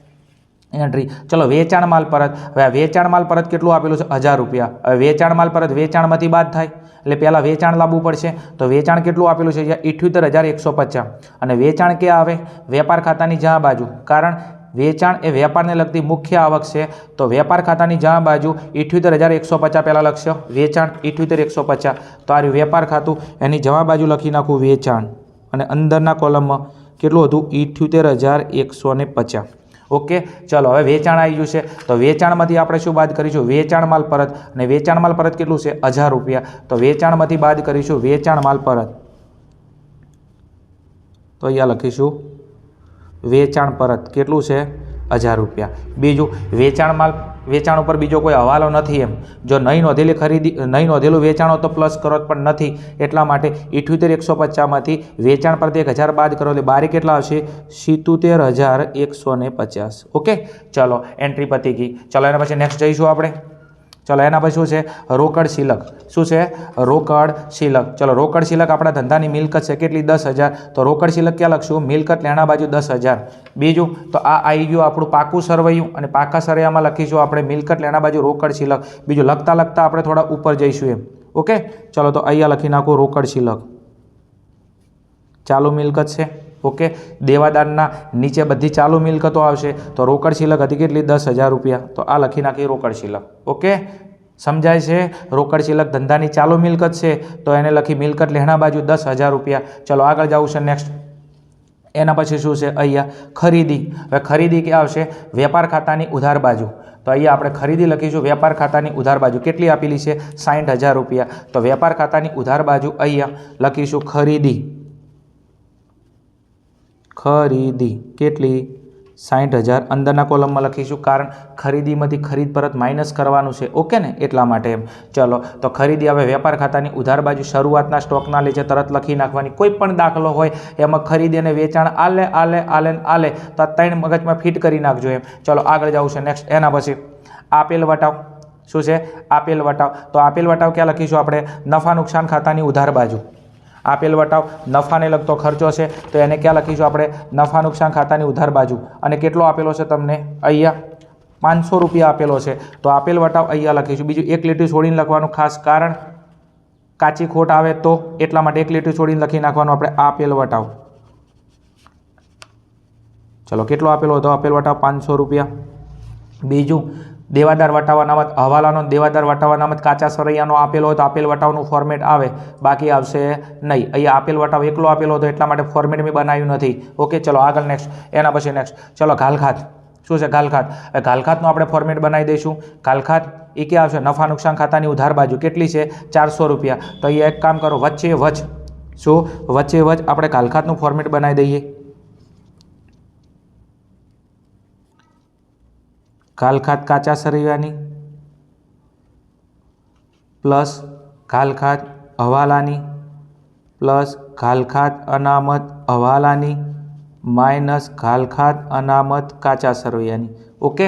એન્ટ્રી. ચલો વેચાણ માલ પરત. હવે વેચાણ માલ પરત કેટલું આપેલું છે 1,000 રૂપિયા. હવે વેચાણ માલ પરત વેચાણમાંથી બાદ થાય એટલે પહેલાં વેચાણ લાવવું પડશે. તો વેચાણ કેટલું આપેલું છે 78,150 અને વેચાણ ક્યાં આવે વેપાર ખાતાની જ્યાં બાજુ, કારણ વેચાણ એ વેપારને લગતી મુખ્ય આવક છે. તો વેપાર ખાતાની જ્યાં બાજુ 78,150 પહેલાં લખશો વેચાણ 78,150. તો આ રહ્યું વેપાર ખાતું, એની જવા બાજુ લખી નાખું વેચાણ અને અંદરના કોલમમાં કેટલું હતું 78,150. ઓકે. ચલો હવે વેચાણ આવી ગયું છે તો વેચાણમાંથી આપણે શું બાદ કરીશું વેચાણ માલ પરત, અને વેચાણ માલ પરત કેટલું છે 1,000 રૂપિયા. તો વેચાણમાંથી બાદ કરીશું વેચાણ માલ પરત. તો અહીંયા લખીશું વેચાણ પરત કેટલું છે 1,000 રૂપિયા. બીજું વેચાણ ઉપર બીજો કોઈ હવાલો નથી એમ. જો નહીં નોંધેલી ખરીદી નહીં નોંધેલું વેચાણ તો પ્લસ કરો પણ નથી એટલા માટે 78,150માંથી વેચાણ પરથી 1,000 બાદ કરો એટલે બારી કેટલા આવશે 77,150. ઓકે. ચલો એન્ટ્રી પતી ગઈ. ચલો એના પછી નેક્સ્ટ જઈશું આપણે. ચલો એના પછી શું છે રોકડ શિલક. શું છે રોકડ શિલક. ચલો રોકડ શિલક આપણા ધંધાની મિલકત છે કેટલી 10,000. તો રોકડ શિલક ક્યાં લખશું મિલકત લેણા બાજુ 10,000. બીજું તો આ આવી ગયું આપણું પાકું સરવૈયું અને પાકા સરવૈયામાં લખીશું આપણે મિલકત લેણા બાજુ રોકડ શિલક. બીજું લખતા આપણે થોડા ઉપર જઈશું એમ. ઓકે. ચલો તો અહીંયા લખી નાખું રોકડ શિલક ચાલુ મિલકત છે. ઓકે. દેવાદારના નીચે બધી ચાલુ મિલકતો આવશે. તો રોકડ શિલક હતી કેટલી 10,000 રૂપિયા. તો આ લખી નાખી રોકડ શિલક. ઓકે. સમજાય છે. રોકડ શિલક ધંધાની ચાલુ મિલકત છે તો એને લખી મિલકત લેણા બાજુ 10,000 રૂપિયા. ચલો આગળ જવું છે નેક્સ્ટ. એના પછી શું છે અહીંયા ખરીદી. હવે ખરીદી ક્યાં આવશે વેપાર ખાતાની ઉધાર બાજુ. તો અહીંયા આપણે ખરીદી લખીશું વેપાર ખાતાની ઉધાર બાજુ કેટલી આપેલી છે 60,000 રૂપિયા. તો વેપાર ખાતાની ઉધાર બાજુ અહીંયા લખીશું ખરીદી. ખરીદી કેટલી 60,000 અંદરના કોલમમાં લખીશું, કારણ ખરીદીમાંથી ખરીદ પરત માઇનસ કરવાનું છે. ઓકે ને એટલા માટે એમ. ચલો તો ખરીદી હવે વેપાર ખાતાની ઉધાર બાજુ શરૂઆતના સ્ટોકના લે છે તરત લખી નાખવાની. કોઈ પણ દાખલો હોય એમાં ખરીદી અને વેચાણ આલે તો આ 3 મગજમાં ફિટ કરી નાખજો એમ. ચલો આગળ જવું છે નેક્સ્ટ. એના પછી આપેલ વટાવ. શું છે આપેલ વટાવ. તો આપેલ વટાવ ક્યાં લખીશું આપણે નફા નુકસાન ખાતાની ઉધાર બાજુ. આપેલ વટાવ નફાને લગતો ખર્ચો છે તો એને ક્યાં લખીશું આપણે નફા નુકસાન ખાતાની ઉધાર બાજુ. અને કેટલો આપેલો છે તમને અહીંયા 500 રૂપિયા આપેલો છે. તો આપેલ વટાવ અહીંયા લખીશું. બીજું એક લીટી છોડીને લખવાનું ખાસ, કારણ કાચી ખોટ આવે તો એટલા માટે એક લીટી છોડીને લખી નાખવાનું આપણે આપેલ વટાવ. ચલો કેટલો આપેલો હતો આપેલ વટાવ 500 રૂપિયા. બીજું દેવાદાર વટાવ અનામત હવાલાનો દેવાદાર વટાવ અનામત કાચા સરૈયાનો આપેલો હોય તો આપેલ વટાવનું ફોર્મેટ આવે, બાકી આવશે નહીં. અહીંયા આપેલ વટાવ એકલો આપેલો હતો એટલા માટે ફોર્મેટ મેં બનાવ્યું નથી. ઓકે. ચલો આગળ નેક્સ્ટ. એના પછી નેક્સ્ટ. ચલો ઘાલખાત. શું છે ઘાલખાત. ઘાલખાતનું આપણે ફોર્મેટ બનાવી દઈશું. ઘાલખાત એ ક્યાં આવશે નફા નુકસાન ખાતાની ઉધાર બાજુ કેટલી છે 400 રૂપિયા. તો અહીંયા એક કામ કરો વચ્ચે વચ. શું વચ્ચે વચ આપણે ઘાલખાતનું ફોર્મેટ બનાવી દઈએ. ઘાલખાત કાચા સરૈયાની પ્લસ ઘાલખાત હવાલાની પ્લસ ઘાલખાત અનામત હવાલાની માઇનસ ઘાલખાત અનામત કાચા સરવૈયાની. ઓકે.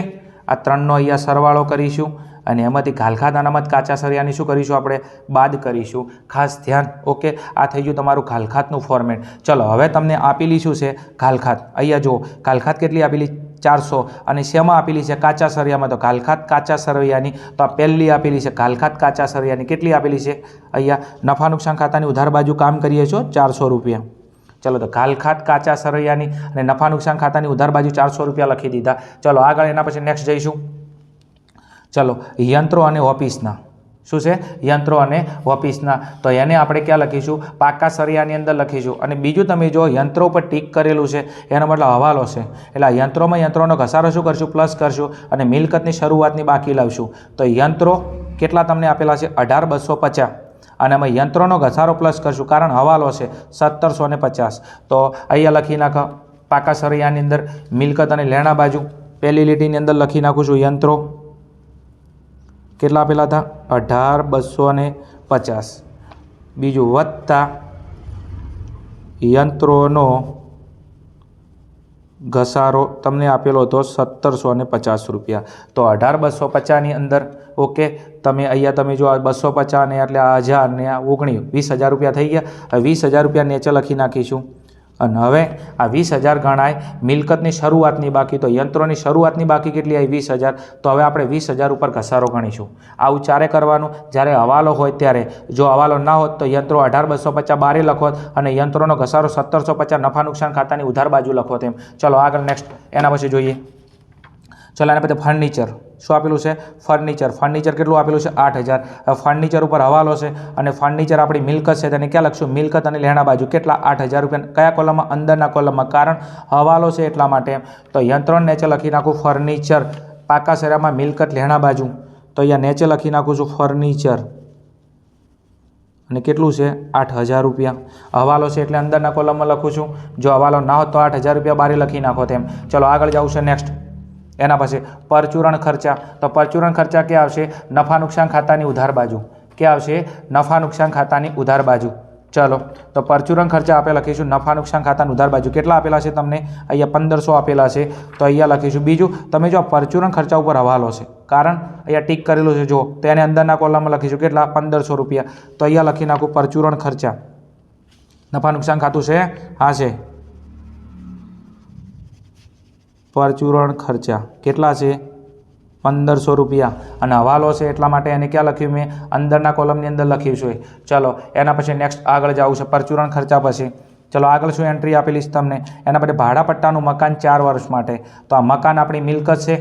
આ ત્રણનો અહીંયા સરવાળો કરીશું અને એમાંથી ઘાલખાત અનામત કાચા સરૈયાની શું કરીશું આપણે બાદ કરીશું. ખાસ ધ્યાન. ઓકે. આ થઈ ગયું તમારું ઘાલખાતનું ફોર્મેટ. ચલો હવે તમને આપેલી શું છે ઘાલખાત. અહીંયા જુઓ ઘાલખાત કેટલી આપેલી 400 અને શેમાં આપેલી છે કાચા સરૈયામાં. તો ઘાલખાત કાચા સરવૈયાની તો આ પહેલી આપેલી છે ઘાલખાત કાચા સરૈયાની કેટલી આપેલી છે અહીંયા નફા નુકસાન ખાતાની ઉધાર બાજુ કામ કરીએ છો 400 રૂપિયા. ચલો તો ઘાલખાત કાચા સરવૈયાની અને નફા નુકસાન ખાતાની ઉધાર બાજુ 400 રૂપિયા લખી દીધા. ચલો આગળ એના પછી નેક્સ્ટ જઈશું. ચલો યંત્રો અને ઓફિસના. શું છે? યંત્રો અને ઓફિસના. તો એને આપણે ક્યાં લખીશું? પાકા સરિયાની અંદર લખીશું. અને બીજું તમે જો યંત્રો પર ટીક કરેલું છે એનો મતલબ હવાલો છે. એટલે યંત્રોમાં યંત્રોનો ઘસારો શું કરશું? પ્લસ કરશું અને મિલકતની શરૂઆતની બાકી લાવશું. તો યંત્રો કેટલા તમને આપેલા છે? 18,250 અને અમે યંત્રોનો ઘસારો પ્લસ કરશું કારણ હવાલો છે 1750. તો અહીંયા લખી નાખ પાકા સરિયાની અંદર મિલકત અને લેણા બાજુ પહેલી લીટીની અંદર લખી નાખું છું યંત્રો કેટલા આપેલા હતા? 18,250. બીજું વત્તા યંત્રોનો ઘસારો તમને આપેલો હતો 1750 રૂપિયા. તો 18,250ની અંદર ઓકે તમે અહીંયા તમે જો 250 ને એટલે આ 1000 ને આ 20,000 રૂપિયા થઈ ગયા. હવે 20,000 રૂપિયા નીચે લખી નાખીશું અને હવે આ 20,000 ગણાય મિલકતની શરૂઆતની બાકી. તો યંત્રોની શરૂઆતની બાકી કેટલી આવી? 20,000. તો હવે આપણે 20,000 ઉપર ઘસારો ગણીશું. આવું ચારે કરવાનું. જ્યારે હવાલો હોય ત્યારે, જો હવાલો ના હોત તો યંત્રો 18,250 બારે લખોત અને યંત્રોનો ઘસારો 1750 નફા નુકસાન ખાતાની ઉધાર બાજુ લખો તેમ. ચલો આગળ નેક્સ્ટ એના પછી જોઈએ. ચલો એના પછી ફર્નિચર શું આપેલું છે? ફર્નિચર. ફર્નિચર કેટલું આપેલું છે? 8,000. હવે ફર્નિચર ઉપર હવાલો છે અને ફર્નિચર આપણી મિલકત છે તેને ક્યાં લખશું? મિલકત અને લેણા બાજુ કેટલા? 8,000 રૂપિયા. કયા કોલમમાં? અંદરના કોલમમાં, કારણ હવાલો છે એટલા માટે. તો યંત્રોને નીચે લખી નાખું ફર્નિચર. પાકા સરિયામાં મિલકત લેણા બાજુ. તો અહીંયા નીચે લખી નાખું છું ફર્નિચર અને કેટલું છે? 8,000 રૂપિયા. હવાલો છે એટલે અંદરના કોલમમાં લખું છું. જો હવાલો ના હોત તો 8,000 રૂપિયા બારે લખી નાખો તેમ. ચલો આગળ જાવું છે નેક્સ્ટ. એના પછી પરચુરણ ખર્ચા. તો પરચુરણ ખર્ચા ક્યાં આવશે? નફા નુકસાન ખાતાની ઉધાર બાજુ. ક્યાં આવશે? નફા નુકસાન ખાતાની ઉધાર બાજુ. ચલો તો પરચુરણ ખર્ચા આપણે લખીશું નફા નુકસાન ખાતાની ઉધાર બાજુ. કેટલા આપેલા છે તમને? અહીંયા 1,500 આપેલા છે. તો અહીંયા લખીશું. બીજું તમે જો પરચુરણ ખર્ચા ઉપર હવાલો છે કારણ અહીંયા ટીક કરેલું છે જો, તો એને અંદરના કોલમમાં લખીશું કેટલા? 1,500 રૂપિયા. તો અહીંયા લખી નાખું પરચુરણ ખર્ચા. નફા નુકસાન ખાતું છે? હા છે. પરચુરણ ખર્ચા કેટલા છે? 1,500 રૂપિયા અને હવાલો છે એટલા માટે એને ક્યાં લખ્યું મેં? અંદરના કોલમની અંદર લખ્યું છે. ચલો એના પછી નેક્સ્ટ આગળ જવું છે પરચુરણ ખર્ચા પછી. ચલો આગળ શું એન્ટ્રી આપેલી છે તમને? એના પછી ભાડા પટ્ટાનું મકાન 4 વર્ષ માટે. તો આ મકાન આપણી મિલકત છે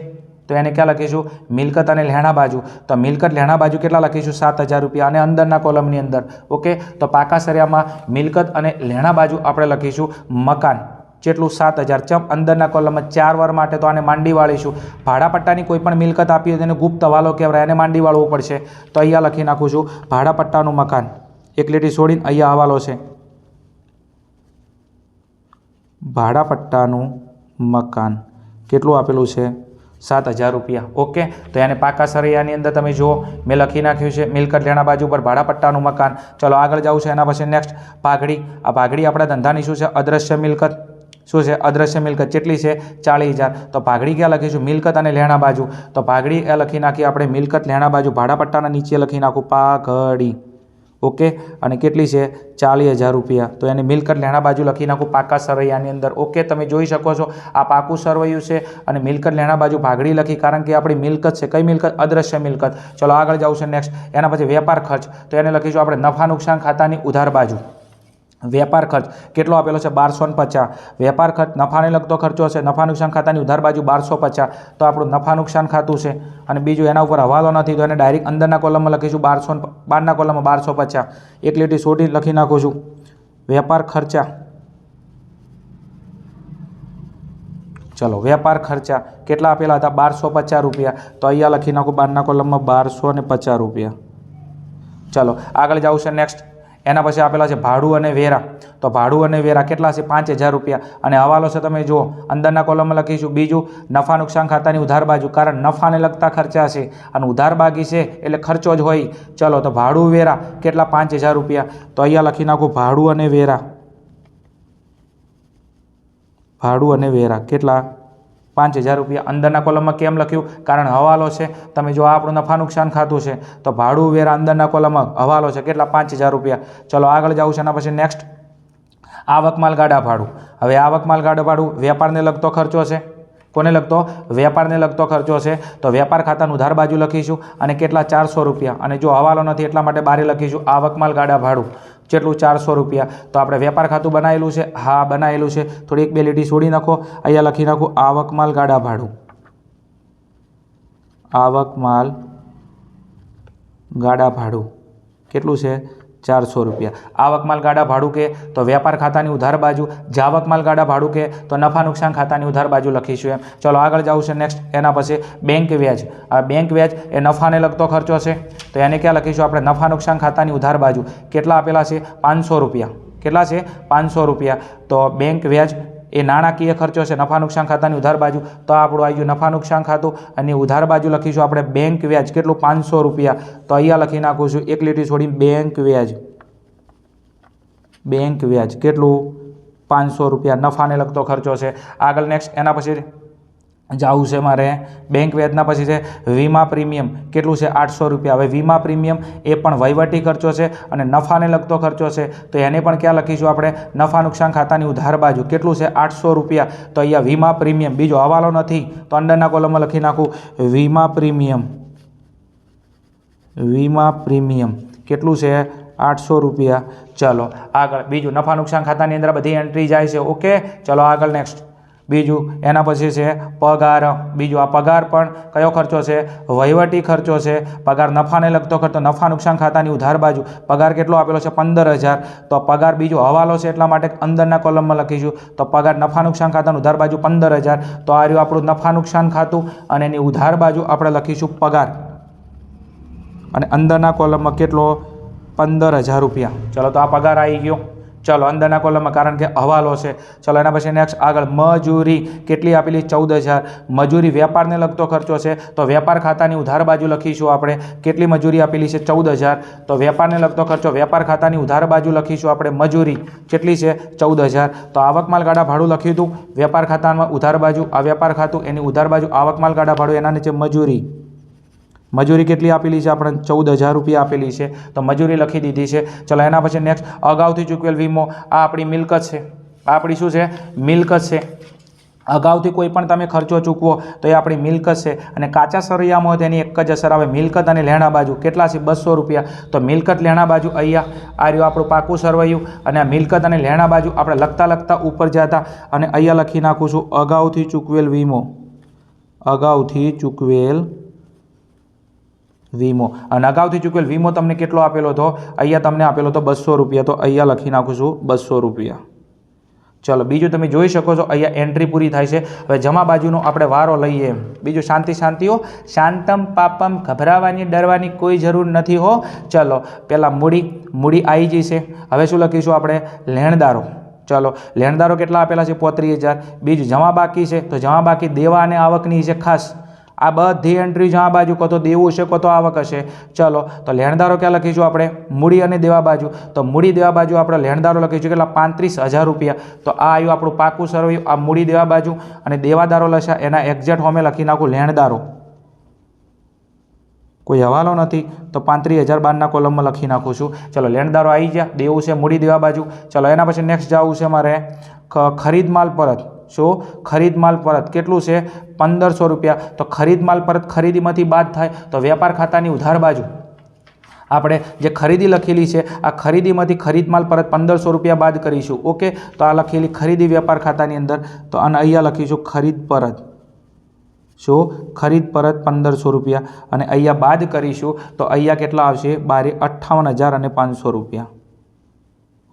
તો એને ક્યાં લખીશું? મિલકત અને લેણા બાજુ. તો મિલકત લેણા બાજુ કેટલા લખીશું? 7,000 રૂપિયા અને અંદરના કોલમની અંદર. ઓકે તો પાકા સરિયામાં મિલકત અને લેણા બાજુ આપણે લખીશું મકાન જેટલું 7,000. ચમ અંદરના કોલમમાં 4 વર્ષ માટે તો આને માંડી વાળીશું. ભાડા પટ્ટાની કોઈ પણ મિલકત આપી હોય તેને ગુપ્ત હવાલો કહેવાય, એને માંડી વાળવું પડશે. તો અહીંયા લખી નાખું છું ભાડા પટ્ટાનું મકાન. એક લીટી છોડીને અહીંયા હવાલો છે ભાડા પટ્ટાનું મકાન કેટલું આપેલું છે? 7,000 રૂપિયા. ઓકે તો એને પાકા સરિયાની અંદર તમે જુઓ મેં લખી નાખ્યું છે મિલકત લેણા બાજુ પર ભાડા પટ્ટાનું મકાન. ચલો આગળ જવું છે એના પછી નેક્સ્ટ પાઘડી. આ પાઘડી આપણા ધંધાની શું છે? અદ્રશ્ય મિલકત. શું છે? અદ્રશ્ય મિલકત. કેટલી છે? 40,000. તો પાઘડી ક્યાં લખીશું? મિલકત અને લેણા બાજુ. તો પાઘડી એ લખી નાખી આપણે મિલકત લેણા બાજુ ભાડા પટ્ટાના નીચે લખી નાખું પાઘડી. ઓકે અને કેટલી છે? 40,000 રૂપિયા. તો એને મિલકત લેણા બાજુ લખી નાખું પાકા સરવૈયાની અંદર. ઓકે તમે જોઈ શકો છો આ પાકું સરવૈયું છે અને મિલકત લેણા બાજુ ભાગડી લખી કારણ કે આપણી મિલકત છે. કઈ મિલકત? અદ્રશ્ય મિલકત. ચલો આગળ જવું છે નેક્સ્ટ. એના પછી વેપાર ખર્ચ. તો એને લખીશું આપણે નફા નુકસાન ખાતાની ઉધાર બાજુ. વેપાર ખર્ચ કેટલો આપેલો છે? 1250. વેપાર ખર્ચ નફાને લગતો ખર્ચો છે. નફા નુકસાન ખાતાની ઉધાર બાજુ 1250. તો આપણું નફા નુકસાન ખાતું છે અને બીજું એના ઉપર હવાલો નથી તો એને ડાયરેક્ટ અંદરના કોલમમાં લખીશું 12 કોલમમાં 1250. એક લીટી છોડી લખી નાખું છું વેપાર ખર્ચા. ચલો વેપાર ખર્ચા કેટલા આપેલા હતા? 1250 રૂપિયા. તો અહીંયા લખી નાખું 12ના કોલમમાં 1250 રૂપિયા. ચલો આગળ જવું છે નેક્સ્ટ. એના પછી આપેલા છે ભાડું અને વેરા. તો ભાડું અને વેરા કેટલા છે? 5,000 રૂપિયા અને હવાલો છે તમે જુઓ અંદરના કોલમમાં લખીશું. બીજું નફા નુકસાન ખાતાની ઉધાર બાજુ કારણ નફાને લગતા ખર્ચા છે અને ઉધાર બાકી છે એટલે ખર્ચો જ હોય. ચલો તો ભાડું વેરા કેટલા? 5,000 રૂપિયા. તો અહીંયા લખી નાખું ભાડું અને વેરા. ભાડું અને વેરા કેટલા? 5,000 રૂપિયા. અંદરના કોલમમાં કેમ લખ્યું? કારણ હવાલો છે. તમે જો આપણું નફા નુકસાન ખાતું છે તો ભાડું વેરા અંદરના કોલમમાં હવાલો છે કેટલા? 5,000 રૂપિયા. ચલો આગળ જવું છે એના પછી નેક્સ્ટ આવક માલ ગાડા ભાડું. હવે આવક માલ ગાડા ભાડું વેપારને લગતો ખર્ચો છે. કોને લગતો? વેપારને લગતો ખર્ચો છે. તો વેપાર ખાતાનું ઉધાર બાજુ લખીશું અને કેટલા? 400 રૂપિયા. અને જો હવાલો નથી એટલા માટે બારે લખીશું આવક માલ ગાડા ભાડું જેટલું 400 રૂપિયા. તો આપણે વેપાર ખાતું બનાવેલું છે? હા બનાવેલું છે. થોડી 1-2 લીટી છોડી નાખો. અહીંયા લખી નાખું આવક માલ ગાડા ભાડું. આવક માલ ગાડા ભાડું કેટલું છે 400 રૂપિયા. આવક માલ ગાડા ભાડું કે તો વેપાર ખાતાની ઉધાર બાજુ, જાવક માલ ગાડા ભાડું કે તો નફા નુકસાન ખાતાની ઉધાર બાજુ લખીશું એમ. ચલો આગળ જવું છે નેક્સ્ટ. એના પછી બેંક વ્યાજ. આ બેંક વ્યાજ એ નફાને લગતો ખર્ચો છે તો એને ક્યાં લખીશું આપણે? નફા નુકસાન ખાતાની ઉધાર બાજુ. કેટલા આપેલા છે? 500 રૂપિયા. કેટલા છે? 500 રૂપિયા. તો બેંક વ્યાજ એ નાણાકીય ખર્ચો છે નફા નુકસાન ખાતાની ઉધાર બાજુ. તો આપણું આવી ગયું નફા નુકસાન ખાતું અને ઉધાર બાજુ લખીશું આપણે બેંક વ્યાજ. કેટલું? 500 રૂપિયા. તો અહીંયા લખી નાખું છું એક લીટી છોડી બેંક વ્યાજ. બેંક વ્યાજ કેટલું? 500 રૂપિયા. નફાને લગતો ખર્ચો છે. આગળ નેક્સ્ટ એના પછી જવું છે મારે બેંક વ્યાજના પછી છે વીમા પ્રીમિયમ. કેટલું છે? 800 રૂપિયા. હવે વીમા પ્રીમિયમ એ પણ વહીવટી ખર્ચો છે અને નફાને લગતો ખર્ચો છે તો એને પણ ક્યાં લખીશું આપણે? નફા નુકસાન ખાતાની ઉધાર બાજુ. કેટલું છે? 800 રૂપિયા. તો અહીંયા વીમા પ્રીમિયમ, બીજો હવાલો નથી તો અંદરના કોલમમાં લખી નાખું વીમા પ્રીમિયમ. વીમા પ્રીમિયમ કેટલું છે? 800 રૂપિયા. ચલો આગળ બીજું નફા નુકસાન ખાતાની અંદર બધી એન્ટ્રી જાય છે. ઓકે ચલો આગળ નેક્સ્ટ. બીજું એના પછી છે પગાર. બીજું આ પગાર પણ કયો ખર્ચો છે? વહીવટી ખર્ચો છે. પગાર નફાને લગતો ખર્ચો નફા નુકસાન ખાતાની ઉધાર બાજુ. પગાર કેટલો આપેલો છે? 15000. તો પગાર બીજો હવાલો છે એટલા માટે અંદરના કોલમમાં લખીશું. તો પગાર નફા નુકસાન ખાતાની ઉધાર બાજુ 15000. તો આ રહ્યું આપણું નફા નુકસાન ખાતું અને એની ઉધાર બાજુ આપણે લખીશું પગાર અને અંદરના કોલમમાં કેટલો? 15000 રૂપિયા. ચલો તો આ પગાર આવી ગયો. ચલો અંદરના કોલમમાં કારણ કે હવાલો છે. ચલો એના પછી નેક્સ્ટ આગળ મજૂરી. કેટલી આપેલી? 14000. મજૂરી વેપારને લગતો ખર્ચો છે તો વેપાર ખાતાની ઉધાર બાજુ લખીશું આપણે. કેટલી મજૂરી આપેલી છે? 14000. તો વેપારને લગતો ખર્ચો વેપાર ખાતાની ઉધાર બાજુ લખીશું આપણે મજૂરી. કેટલી છે? 14000. તો આવક માલ ગાડા ભાડું લખ્યું હતું વેપાર ખાતામાં ઉધાર બાજુ. આ વેપાર ખાતું એની ઉધાર બાજુ આવક માલ ગાડા ભાડું. એના નીચે મજૂરી. મજૂરી કેટલી આપેલી છે? આપણે 14000 રૂપિયા આપેલી છે તો મજૂરી લખી દીધી છે. ચલો એના પછી નેક્સ્ટ અગાઉથી ચૂકવેલ વીમો. આ આપણી મિલકત છે. આ આપણી શું છે? મિલકત છે. અગાઉથી કોઈ પણ તમે ખર્ચો ચૂકવો તો એ આપણી મિલકત છે અને કાચા સરવૈયામાં હોય તેની એક જ અસર આવે મિલકત અને લેણા બાજુ. કેટલા છે? 200 રૂપિયા. તો મિલકત લેણા બાજુ અહીંયા આ રહ્યું આપણું પાકું સરવૈયું અને આ મિલકત અને લેણા બાજુ આપણે લખતા ઉપર જતા અને અહીંયા લખી નાખું છું અગાઉથી ચૂકવેલ વીમો. અગાઉથી ચૂકવેલ વીમો. અને અગાઉથી ચૂકવેલ વીમો તમને કેટલો આપેલો હતો? અહીંયા તમને આપેલો હતો 200 રૂપિયા. તો અહીંયા લખી નાખું છું 200 રૂપિયા. ચલો બીજું તમે જોઈ શકો છો અહીંયા એન્ટ્રી પૂરી થાય છે. હવે જમા બાજુનો આપણે વારો લઈએ એમ. બીજું શાંતિઓ. શાંતમ પાપમ. ગભરાવાની ડરવાની કોઈ જરૂર નથી હો. ચલો પહેલાં મૂડી આવી જશે. હવે શું લખીશું આપણે? લેણદારો. ચલો લેણદારો કેટલા આપેલા છે? 35000. બીજું જમા બાકી છે તો જમા બાકી દેવા અને આવકની છે ખાસ. આ બધી એન્ટ્રી જમા બાજુ કો તો દેવું હશે કો તો આવક હશે. ચલો તો લેણદારો ક્યાં લખીશું આપણે? મૂડી અને દેવા બાજુ. તો મૂડી દેવા બાજુ આપણે લેણદારો લખીશું કેટલા? 35000 રૂપિયા. તો આ આવ્યું આપણું પાકું સરવૈયું. આ મૂડી દેવા બાજુ અને દેવાદારો લખ્યા એના એક્ઝેક્ટ હોમે લખી નાખું લેણદારો. કોઈ હવાલો નથી તો 35012ના કોલમમાં લખી નાખું છું. ચલો લેણદારો આવી ગયા. દેવું છે મૂડી દેવા બાજુ. ચલો એના પછી નેક્સ્ટ જવું છે મારે ખરીદ માલ પરત. શું? ખરીદ માલ પરત. કેટલું છે? 1500 રૂપિયા. તો ખરીદ માલ પરત ખરીદીમાંથી બાદ થાય તો વેપાર ખાતાની ઉધાર બાજુ આપણે જે ખરીદી લખેલી છે આ ખરીદીમાંથી ખરીદ માલ પરત 1500 રૂપિયા બાદ કરીશું. ઓકે તો આ લખેલી ખરીદી વેપાર ખાતાની અંદર તો અને અહીંયા લખીશું ખરીદ પરત. શું? ખરીદ પરત 1500 રૂપિયા અને અહીંયા બાદ કરીશું તો અહીંયા કેટલા આવશે? 58500 રૂપિયા.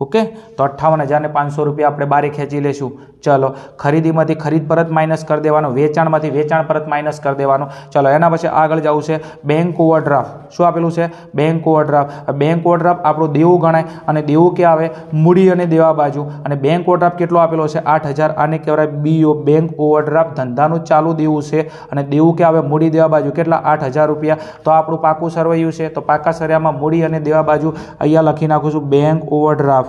ઓકે તો 58500 રૂપિયા આપણે બારે ખેંચી લેશું. ચલો ખરીદીમાંથી ખરીદ પરત માઇનસ કરી દેવાનો. વેચાણમાંથી વેચાણ પરત માઇનસ કરી દેવાનો. ચલો એના પછી આગળ જવું છે બેંક ઓવરડ્રાફ્ટ. શું આપેલું છે? Bank overdraft. બેંક ઓવરડ્રાફ્ટ આપણું દેવું ગણાય અને દેવું કે આવે મૂડી અને દેવા બાજુ અને બેંક ઓવરડ્રાફ્ટ કેટલો આપેલો છે? 8000. આને કહેવાય બીઓ બેંક ઓવરડ્રાફ્ટ. ધંધાનું ચાલુ દેવું છે અને દેવું કે આવે મૂડી દેવા બાજુ કેટલા? 8000 રૂપિયા. તો આપણું પાકું સરવૈયું છે તો પાકા સરયામાં મૂડી અને દેવા બાજુ અહીંયા લખી નાખું છું બેંક ઓવરડ્રાફ્ટ.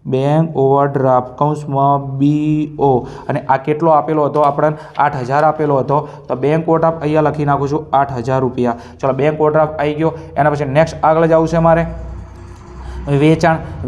બેંક ઓવરડ્રાફ્ટ કૌંસમાં BO અને આ કેટલો આપેલો હતો? આપણને 8000 આપેલો હતો તો બેંક ઓવરડ્રાફ્ટ અહીંયા લખી નાખું છું 8000 રૂપિયા. ચલો બેંક ઓવરડ્રાફ્ટ આવી ગયો. એના પછી નેક્સ્ટ આગળ જવું છે મારે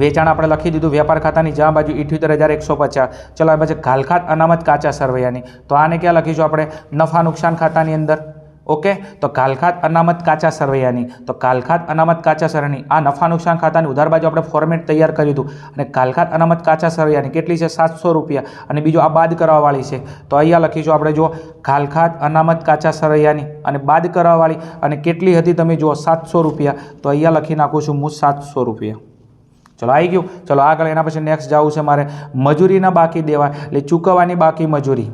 વેચાણ આપણે લખી દીધું વેપાર ખાતાની જમા બાજુ 78150. ચલો પછી ઘાલખાત અનામત કાચા સરવૈયાની તો આને ક્યાં લખીશું આપણે? નફા નુકસાન ખાતાની અંદર. ઓકે, તો કાલખાત અનામત કાચા સરવૈયાની, તો કાલખાત અનામત કાચા સરવૈયાની આ નફા નુકસાન ખાતાની ઉધાર બાજુ આપણે ફોર્મેટ તૈયાર કર્યું હતું અને કાલખાત અનામત કાચા સરવૈયાની કેટલી છે 700 રૂપિયા અને બીજું આ બાદ કરવાવાળી છે તો અહીંયા લખીશું આપણે જો કાલખાત અનામત કાચા સરવૈયાની અને બાદ કરવાવાળી અને કેટલી હતી તમે જુઓ 700 રૂપિયા તો અહીંયા લખી નાખું છું હું 700 રૂપિયા. ચલો આવી ગયું. ચલો આગળ એના પછી નેક્સ્ટ જવું છે મારે મજૂરીના બાકી દેવા એટલે ચૂકવવાની બાકી મજૂરી.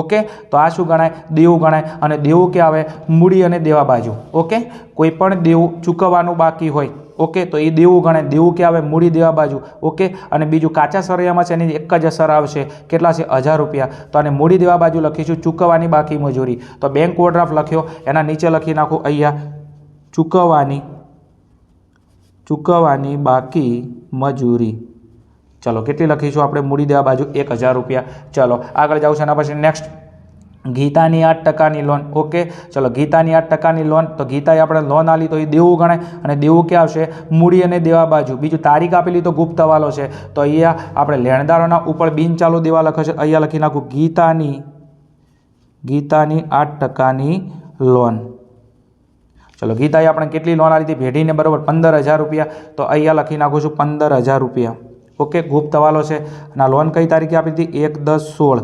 ઓકે, તો આ શું ગણાય? દેવું ગણાય અને દેવું કે આવે મૂડી અને દેવા બાજુ. ઓકે, કોઈ પણ દેવું ચૂકવવાનું બાકી હોય ઓકે તો એ દેવું ગણાય. દેવું કે આવે મૂડી દેવા બાજુ. ઓકે, અને બીજું કાચા સરવૈયામાં છે એની એક જ અસર આવશે કેટલા છે 1000 રૂપિયા તો આને મૂડી દેવા બાજુ લખીશું ચૂકવવાની બાકી મજૂરી. તો બેંક ઓવરડ્રાફ્ટ લખ્યો એના નીચે લખી નાખું અહીંયા ચૂકવવાની બાકી મજૂરી. ચલો કેટલી લખીશું આપણે મૂડી દેવા બાજુ 1000 રૂપિયા. ચલો આગળ જાઉં છે એના પછી નેક્સ્ટ ગીતાની 8% લોન. ઓકે, ચલો ગીતાની 8% લોન તો ગીતાએ આપણે લોન આલી તો એ દેવું ગણાય અને દેવું ક્યાં આવશે? મૂડી અને દેવા બાજુ. બીજું તારીખ આપેલી તો ગુપ્ત હવાલો છે તો અહીંયા આપણે લેણદારોના ઉપર બિનચાલુ દેવા લખે છે અહીંયા લખી નાખું ગીતાની 8% લોન. ચલો ગીતાએ આપણે કેટલી લોન આલી હતી ભેઢીને બરાબર 15000 રૂપિયા તો અહીંયા લખી નાખું છું 15000 રૂપિયા. ઓકે, ગુપ્ત હવાલો છે અને આ લોન કઈ તારીખે આપી હતી 1/10/16.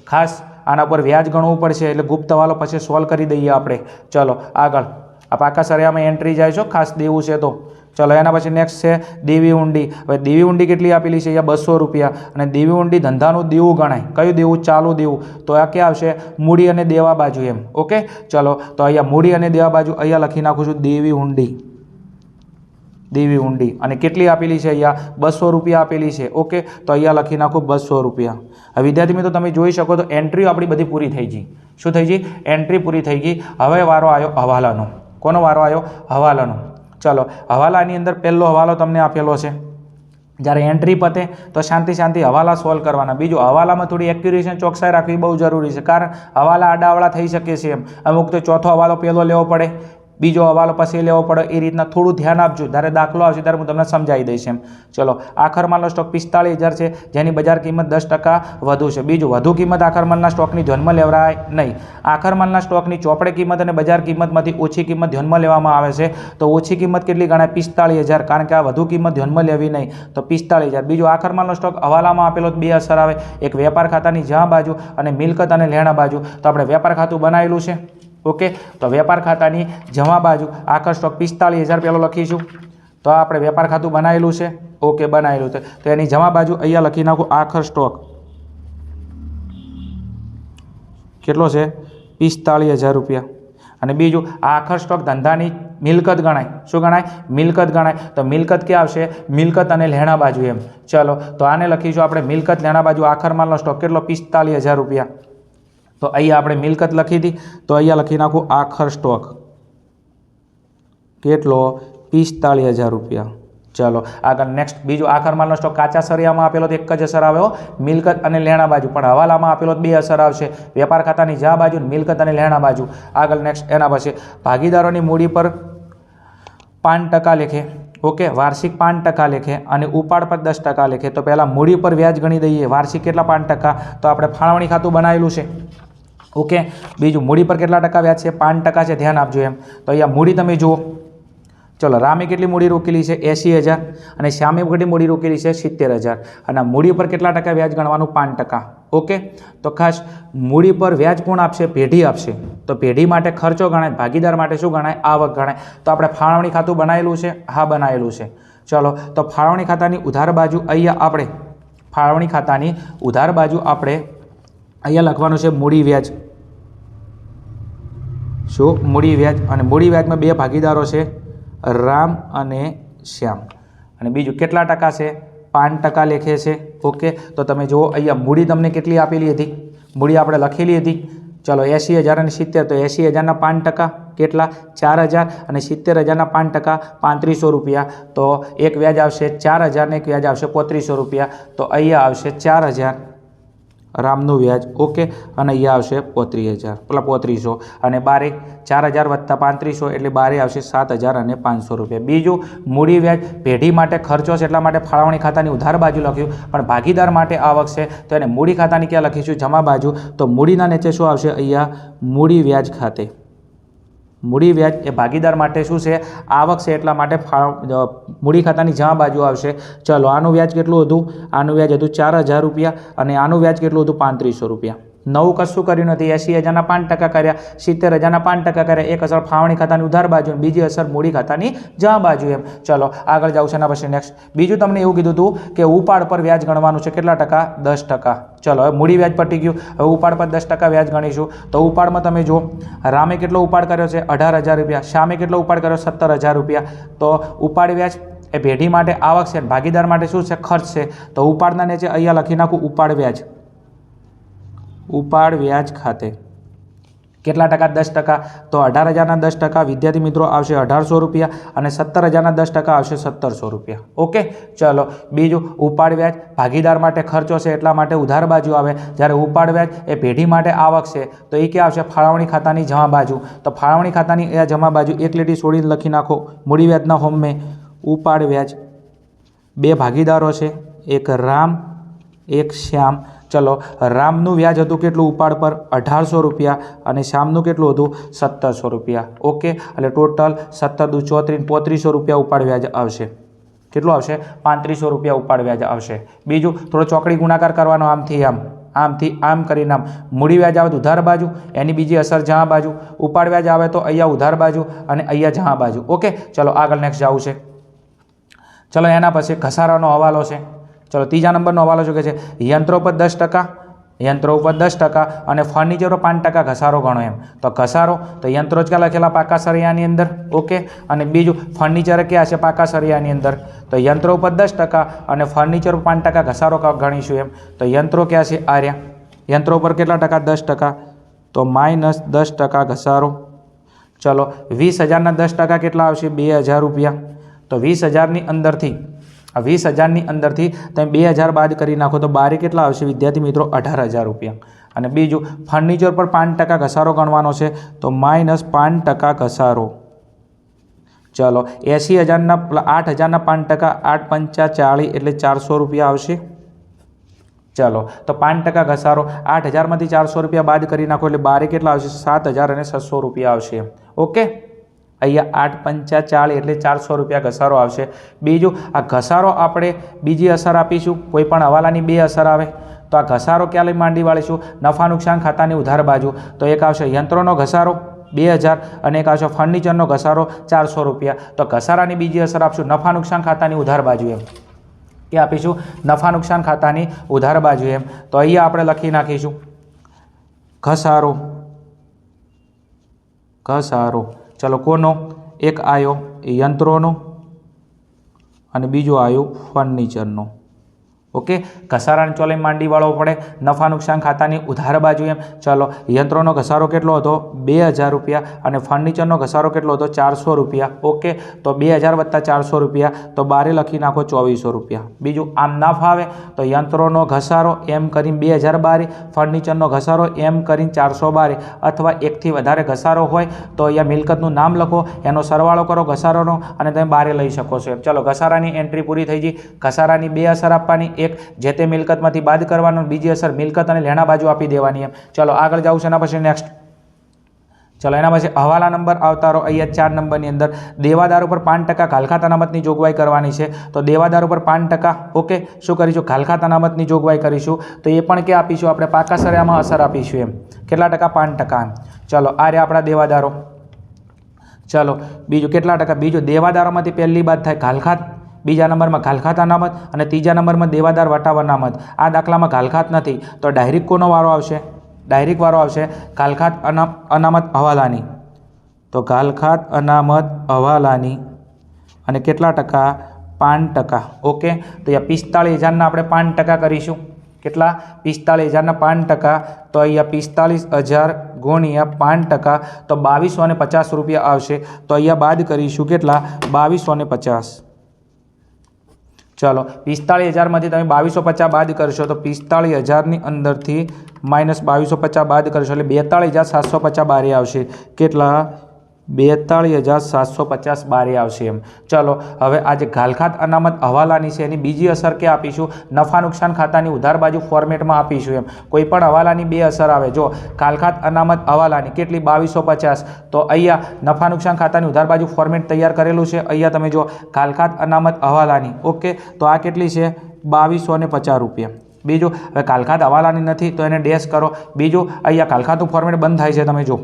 ખાસ આના પર વ્યાજ ગણવું પડશે એટલે ગુપ્ત હવાલો પછી સોલ્વ કરી દઈએ આપણે. ચલો આગળ આ પાકા સરયામાં એન્ટ્રી જાય છો ખાસ દેવું છે તો. ચલો એના પછી નેક્સ્ટ છે દેવી ઊંડી. હવે દેવી ઊંડી કેટલી આપેલી છે અહીંયા 200 રૂપિયા અને દેવી ઊંડી ધંધાનું દેવું ગણાય. કયું દેવું? ચાલુ દેવું. તો આ ક્યાં આવશે? મૂડી અને દેવા બાજુ એમ. ઓકે, ચલો તો અહીંયા મૂડી અને દેવા બાજુ અહીંયા લખી નાખું છું દેવી ઊંડી અને કેટલી આપેલી છે અહીંયા 200 રૂપિયા આપેલી છે. ઓકે, તો અહીંયા લખી નાખું 200 રૂપિયા. હવે વિદ્યાર્થી મિત્રો તમે જોઈ શકો તો એન્ટ્રીઓ આપણી બધી પૂરી થઈ ગઈ. શું થઈ ગઈ? એન્ટ્રી પૂરી થઈ ગઈ. હવે વારો આવ્યો હવાલાનો. કોનો વારો આવ્યો? હવાલાનો. ચલો હવાલાની અંદર પહેલો હવાલો તમને આપેલો છે. જ્યારે એન્ટ્રી પતે તો શાંતિ હવાલા સોલ્વ કરવાના. બીજું હવાલામાં થોડી એક્યુરેશન ચોકસાઈ રાખવી બહુ જરૂરી છે કારણ હવાલા આડાવડા થઈ શકે છે એમ. અમુક તો ચોથો હવાલો પહેલો લેવો પડે બીજો હવાલો પછી લેવો પડે એ રીતના થોડું ધ્યાન આપજો. જ્યારે દાખલો આવશે ત્યારે હું તમને સમજાવી દઈશ એમ. ચલો આખર માલનો સ્ટોક 45000 છે જેની બજાર કિંમત 10% વધુ છે. બીજું વધુ કિંમત આખર માલના સ્ટોકની ધ્યાનમાં લેવરાય નહીં. આખર માલના સ્ટોકની ચોપડે કિંમત અને બજાર કિંમતમાંથી ઓછી કિંમત ધ્યાનમાં લેવામાં આવે છે તો ઓછી કિંમત કેટલી ગણાય? 45000 કારણ કે આ વધુ કિંમત ધ્યાનમાં લેવી નહીં તો 45000. બીજું આખર માલનો સ્ટોક હવાલામાં આપેલો 2 અસર આવે એક વેપાર ખાતાની જ્યાં બાજુ અને મિલકત અને લેણા બાજુ. તો આપણે વેપાર ખાતું બનાવેલું છે. ઓકે, તો વેપાર ખાતાની જમા બાજુ આખર સ્ટોક 45000 પહેલો લખીશું તો આપણે વેપાર ખાતું બનાવેલું છે. ઓકે, બનાવેલું છે તો એની જમા બાજુ અહીંયા લખી નાખું આખર સ્ટોક કેટલો છે 45000 રૂપિયા. અને બીજું આખર સ્ટોક ધંધાની મિલકત ગણાય. શું ગણાય? મિલકત ગણાય. તો મિલકત ક્યાં આવશે? મિલકત અને લેણા બાજુ એમ. ચલો તો આને લખીશું આપણે મિલકત લેણા બાજુ આખર માલનો સ્ટોક કેટલો 45000 રૂપિયા. તો અહીંયા આપણે મિલકત લખી હતી તો અહીંયા લખી નાખું આખર સ્ટોક કેટલો 45000 રૂપિયા. ચલો આગળ નેક્સ્ટ બીજું આખર માલનો સ્ટોક કાચા સરયામાં આપેલો તો એક જ અસર આવ્યો મિલકત અને લેણા બાજુ પણ હવાલામાં આપેલો 2 અસર આવશે વેપાર ખાતાની જા બાજુ મિલકત અને લેણા બાજુ. આગળ નેક્સ્ટ એના પછી ભાગીદારોની મૂડી પર 5% લેખે. ઓકે, વાર્ષિક 5% લેખે અને ઉપાડ પર 10% લેખે. તો પહેલાં મૂડી પર વ્યાજ ગણી દઈએ. વાર્ષિક કેટલા 5% તો આપણે ફાળવણી ખાતું બનાવેલું છે. ઓકે, બીજું મૂડી પર કેટલા ટકા વ્યાજ છે? 5% છે. ધ્યાન આપજો એમ. તો અહીંયા મૂડી તમે જુઓ. ચલો રામે કેટલી મૂડી રોકેલી છે 80000 અને શ્યામે કેટલી મૂડી રોકેલી છે 70000 અને મૂડી પર કેટલા ટકા વ્યાજ ગણવાનું? 5%. ઓકે, તો ખાસ મૂડી પર વ્યાજ કોણ આપશે? પેઢી આપશે. તો પેઢી માટે ખર્ચો ગણાય ભાગીદાર માટે શું ગણાય? આવક ગણાય. તો આપણે ફાળવણી ખાતું બનાવેલું છે. હા, બનાવેલું છે. ચલો તો ફાળવણી ખાતાની ઉધાર બાજુ અહીંયા લખવાનું છે મૂડી વ્યાજ. શું? મૂડી વ્યાજ. અને મૂડી વ્યાજમાં 2 ભાગીદારો છે રામ અને શ્યામ અને બીજું કેટલા ટકા છે? 5% લેખે છે. ઓકે, તો તમે જુઓ અહીંયા મૂડી તમને કેટલી આપેલી હતી? મૂડી આપણે લખેલી હતી. ચલો 80000 અને 70 તો 80000ના 5% કેટલા? 4000 અને 70000ના 5% 3500 રૂપિયા. તો એક વ્યાજ આવશે 4000 ને એક વ્યાજ આવશે 3500 રૂપિયા. તો અહીંયા આવશે 4000 રામનું વ્યાજ. ઓકે, અને અહીંયા આવશે 3500 અને બારે 4000 વત્તા 3500 એટલે બારે આવશે 7500 રૂપિયા. બીજું મૂડી વ્યાજ પેઢી માટે ખર્ચો છે એટલા માટે ફાળવણી ખાતાની ઉધાર બાજુ લખ્યું પણ ભાગીદાર માટે આવક છે તો એને મૂડી ખાતાની ક્યાં લખીશું? જમા બાજુ. તો મૂડીના નીચે શું આવશે? અહીંયા મૂડી વ્યાજ ખાતે. મૂડી વ્યાજ એ ભાગીદાર માટે શું છે? આવક છે, એટલા માટે મૂડી ખાતાની જમા બાજુ આવશે. ચલો, આનું વ્યાજ કેટલું હતું? આનું વ્યાજ હતું 4,000 રૂપિયા અને આનું વ્યાજ કેટલું હતું? 3500 રૂપિયા. નવું કશું કર્યું નથી. 80,000ના 5% કર્યા, 70,000ના 5% કર્યા. એક અસર ફાળવણી ખાતાની ઉધાર બાજુ, બીજી અસર મૂડી ખાતાની જમા બાજુ. એમ ચલો આગળ જાઉં છે. એના પછી નેક્સ્ટ બીજું તમને એવું કીધું હતું કે ઉપાડ પર વ્યાજ ગણવાનું છે. કેટલા ટકા? 10%. ચલો, હવે મૂડી વ્યાજ પટી ગયું. હવે ઉપાડ પર 10% વ્યાજ ગણીશું. તો ઉપાડમાં તમે જુઓ, રામે કેટલો ઉપાડ કર્યો છે? 18,000 રૂપિયા. શ્યામે કેટલો ઉપાડ કર્યો? 17,000 રૂપિયા. તો ઉપાડ વ્યાજ એ પેઢી માટે આવક છે, ભાગીદાર માટે શું છે? ખર્ચ છે. તો ઉપાડના નીચે અહીંયા લખી નાખું ઉપાડ વ્યાજ. ઉપાડ વ્યાજ ખાતે કેટલા ટકા? 10%. તો 18,000ના 10% વિદ્યાર્થી મિત્રો આવશે 1,800 રૂપિયા અને 17,000ના 10% આવશે 1,700 રૂપિયા. ઓકે, ચલો બીજું ઉપાડ વ્યાજ ભાગીદાર માટે ખર્ચો છે, એટલા માટે ઉધાર બાજુ આવે. જ્યારે ઉપાડ વ્યાજ એ પેઢી માટે આવક છે, તો એ ક્યાં આવશે? ફાળવણી ખાતાની જમા બાજુ. તો ફાળવણી ખાતાની એ જમા બાજુ એક લીટી છોડીને લખી નાખો. મૂડી વ્યાજના હોમે ઉપાડ વ્યાજ. બે ભાગીદારો છે, એક રામ, એક શ્યામ. ચલો, રામનું વ્યાજ હતું કેટલું ઉપાડ પર? 1,800 રૂપિયા અને શ્યામનું કેટલું હતું? 1,700 રૂપિયા. ઓકે, એટલે ટોટલ 17 દુ 34, 3500 રૂપિયા ઉપાડ વ્યાજ આવશે. કેટલું આવશે? 3500 રૂપિયા ઉપાડ વ્યાજ આવશે. બીજું થોડો ચોકડી ગુણાકાર કરવાનો, આમથી આમ, આમથી આમ કરીને આમ. મૂડી વ્યાજ આવે તો ઉધાર બાજુ, એની બીજી અસર જમા બાજુ. ઉપાડ વ્યાજ આવે તો અહીંયા ઉધાર બાજુ અને અહીંયા જમા બાજુ. ઓકે, ચલો આગળ નેક્સ્ટ જવું છે. ચલો, એના પછી ઘસારાનો હવાલો છે. ચલો, ત્રીજા નંબરનો હવાલો શું કહે છે? યંત્રો પર 10%, યંત્રો ઉપર 10% અને ફર્નિચર પર 5% ઘસારો ગણો. એમ તો ઘસારો તો યંત્રો જ ક્યાં લખેલા? પાકા સળિયાની અંદર. ઓકે, અને બીજું ફર્નિચર ક્યાં છે? પાકા સળિયાની અંદર. તો યંત્રો ઉપર 10% અને ફર્નિચર પર 5% ઘસારો ગણીશું. એમ તો યંત્રો ક્યાં છે? આર્યા. યંત્રો પર કેટલા ટકા? 10%. તો -10% ઘસારો. ચલો, 20,000ના 10% કેટલા આવશે? 2,000 રૂપિયા. તો 20,000ની અંદરથી 20,000ની અંદરથી તમે 2,000 બાદ કરી નાખો તો બારે કેટલા આવશે વિદ્યાર્થી મિત્રો? 18,000 રૂપિયા. અને બીજું ફર્નિચર પર 5% ઘસારો ગણવાનો છે, તો -5% ઘસારો. ચલો, 80,000ના 8,000ના 5%, 8 પંચા 40 એટલે 400 રૂપિયા આવશે. ચલો, તો 5% ઘસારો. 8,000માંથી 400 રૂપિયા બાદ કરી નાખો એટલે બારે કેટલા આવશે? 7,600 રૂપિયા આવશે. ઓકે, અહીંયા 8 પંચા 40 એટલે 400 રૂપિયા ઘસારો આવશે. બીજું આ ઘસારો આપણે બીજી અસર આપીશું. કોઈ પણ હવાલાની બે અસર આવે તો આ ઘસારો ક્યાં લઈ માંડી વાળીશું? નફા નુકસાન ખાતાની ઉધાર બાજુ. તો એક આવશે યંત્રોનો ઘસારો 2,000 અને એક આવશે ફર્નિચરનો ઘસારો 400 રૂપિયા. તો ઘસારાની બીજી અસર આપશું નફા નુકસાન ખાતાની ઉધાર બાજુ. એમ કે આપીશું નફા નુકસાન ખાતાની ઉધાર બાજુ. એમ તો અહીંયા આપણે લખી નાખીશું ઘસારો. ઘસારો ચલો, કોનો? એક આવ્યો યંત્રોનો અને બીજો આવ્યો ફર્નિચરનો. ઓકે, ઘસારાને ચોલે માંડી વાળવો પડે નફા નુકસાન ખાતાની ઉધાર બાજુ. એમ ચલો, યંત્રોનો ઘસારો કેટલો હતો? 2,000 રૂપિયા અને ફર્નિચરનો ઘસારો કેટલો હતો? 400 રૂપિયા. ઓકે, તો 2,000 વત્તા 400 રૂપિયા, તો બારે લખી નાખો 2,400 રૂપિયા. બીજું આમ ના ફાવે તો યંત્રોનો ઘસારો એમ કરીને 2,000 બારે, ફર્નિચરનો ઘસારો એમ કરીને 400 બારે, અથવા એકથી વધારે ઘસારો હોય તો અહીંયા મિલકતનું નામ લખો, એનો સરવાળો કરો ઘસારોનો અને તમે બારે લઈ શકો છો. ચલો, ઘસારાની એન્ટ્રી પૂરી થઈ ગઈ. ઘસારાની બે અસર આપવાની, એક જે તે મિલકતમાંથી બાદ કરવાનું, બીજી અસર મિલકત અને લેણા બાજુ આપી દેવાની. એમ ચલો આગળ જાઉં છે. એના પછી નેક્સ્ટ ચલો, એના પછી હવાલા નંબર આવતા રહો. અહીંયા 4 નંબરની અંદર દેવાદાર ઉપર 5% ઘાલખાત અનામતની જોગવાઈ કરવાની છે. તો દેવાદાર ઉપર 5%. ઓકે, શું કરીશું? ઘાલખાત અનામતની જોગવાઈ કરીશું. તો એ પણ ક્યાં આપીશું? આપણે પાકા સળિયામાં અસર આપીશું. એમ કેટલા ટકા? 5%. ચલો, આ રહ્યા આપણા દેવાદારો. ચલો, બીજું કેટલા ટકા? બીજું દેવાદારોમાંથી પહેલી બાદ થાય ઘાલખાત, બીજા નંબરમાં ઘાલખાત અનામત અને ત્રીજા નંબરમાં દેવાદાર વટાવ અનામત. આ દાખલામાં ઘાલખાત નથી તો ડાયરેક્ટ કોનો વારો આવશે? ડાયરેક્ટ વારો આવશે ઘાલખાત અનામત હવાલાની. તો ઘાલખાત અનામત હવાલાની અને કેટલા ટકા? 5%. ઓકે, તો અહીંયા 45,000ના આપણે 5% કરીશું. કેટલા? 45,000ના 5%. તો અહીંયા 45,000 ગુણ્યા 5%, તો 2,250 રૂપિયા આવશે. તો અહીંયા બાદ કરીશું કેટલા? 2,250. ચલો, 45,000માંથી તમે 2,250 બાદ કરશો તો 45,000ની અંદરથી -2,250 બાદ કરશો એટલે 42,750 બારે આવશે. કેટલા? 42,750 બારે આવશે એમ. ચલો હવે આજે ઘાલખાત અનામત હવાલાની છે એની બીજી અસર કે આપીશું નફા નુકસાન ખાતાની ઉધાર બાજુ ફોર્મેટમાં આપીશું એમ. કોઈ પણ હવાલાની બે અસર આવે. જો ઘાલખાત અનામત હવાલાની કેટલી 2250, તો અહીંયા નફા નુકસાન ખાતાની ઉધાર બાજુ ફોર્મેટ તૈયાર કરેલું છે. અહીંયા તમે જો ઘાલખાત અનામત હવાલાની, ઓકે, તો આ કેટલી છે 2250 રૂપિયા. બીજું હવે ઘાલખાત હવાલાની નથી તો એને ડેશ કરો. બીજું અહીંયા ઘાલખાતનું ફોર્મેટ બંધ થાય છે, તમે જો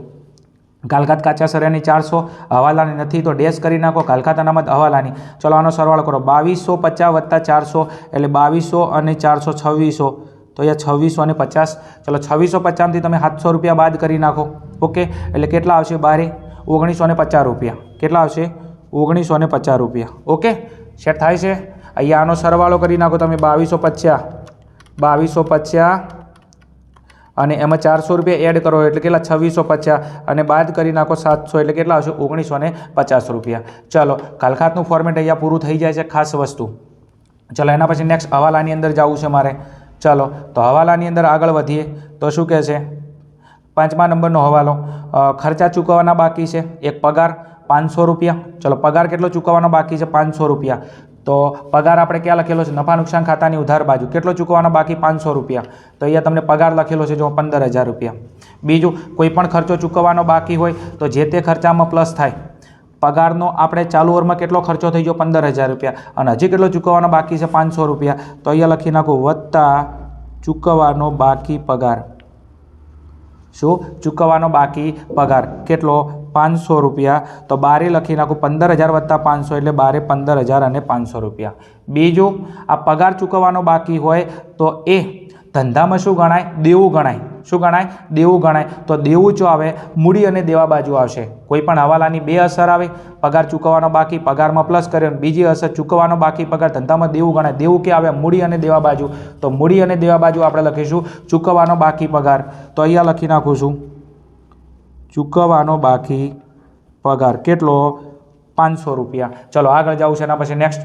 ઘાલખાત કાચા સરિયાની 400, હવાલાની નથી તો ડેશ કરી નાખો. ઘાલખાત અનામત હવાલાની, ચલો આનો સરવાળો કરો. 2250 + 400 એટલે 2200 અને 400 2600, તો અહીંયા 2650. ચલો 2650 તમે 700 રૂપિયા બાદ કરી નાખો. ઓકે, એટલે કેટલા આવશે બારે 1950 રૂપિયા. કેટલા આવશે 1950 રૂપિયા. ઓકે, સેટ થાય છે. અહીંયા આનો સરવાળો કરી નાખો તમે. 2250 અને એમાં 400 રૂપિયા એડ કરો એટલે કેટલા 2650 અને બાદ કરી નાખો 700 એટલે કેટલા આવશે 1950 રૂપિયા. ચલો ઘાલખાતનું ફોર્મેટ અહીંયા પૂરું થઈ જાય છે, ખાસ વસ્તુ. ચલો એના પછી નેક્સ્ટ હવાલાની અંદર જવું છે મારે. ચલો તો હવાલાની અંદર આગળ વધીએ તો શું કહે છે 5મા નંબરનો હવાલો. ખર્ચા ચૂકવવાના બાકી છે. એક પગાર 500 રૂપિયા. ચલો પગાર કેટલો ચૂકવવાનો બાકી છે 500 રૂપિયા. તો પગાર આપણે ક્યાં લખેલો છે નફા નુકસાન ખાતાની ઉધાર બાજુ. કેટલો ચૂકવવાનો બાકી 500 રૂપિયા. તો અહીંયા તમને પગાર લખેલો છે જો 15,000 રૂપિયા. બીજું કોઈ પણ ખર્ચો ચૂકવવાનો બાકી હોય તો જે તે ખર્ચામાં પ્લસ થાય. પગારનો આપણે ચાલુ વર્ષમાં કેટલો ખર્ચો થઈ ગયો 15,000 રૂપિયા અને હજી કેટલો ચૂકવવાનો બાકી છે 500 રૂપિયા. તો અહીંયા લખી નાખો વત્તા ચૂકવવાનો બાકી પગાર. શું ચૂકવવાનો બાકી પગાર કેટલો 500 રૂપિયા. તો બારે લખી નાખું 15,000 + 500 એટલે બારે 15,000 અને 500 રૂપિયા. બીજું આ પગાર ચૂકવવાનો બાકી હોય તો એ ધંધામાં શું ગણાય દેવું ગણાય. શું ગણાય દેવું ગણાય. તો દેવું જો આવે મૂડી અને દેવા બાજુ આવશે. કોઈ પણ હવાલાની બે અસર આવે. પગાર ચૂકવવાનો બાકી પગારમાં પ્લસ કર્યો. બીજી અસર ચૂકવવાનો બાકી પગાર ધંધામાં દેવું ગણાય. દેવું કે આવે મૂડી અને દેવા બાજુ. તો મૂડી અને દેવા બાજુ આપણે લખીશું ચૂકવવાનો બાકી પગાર. તો અહીંયા લખી નાખું છું ચૂકવવાનો બાકી પગાર કેટલો 500 રૂપિયા. ચલો આગળ જવું છે એના પછી નેક્સ્ટ.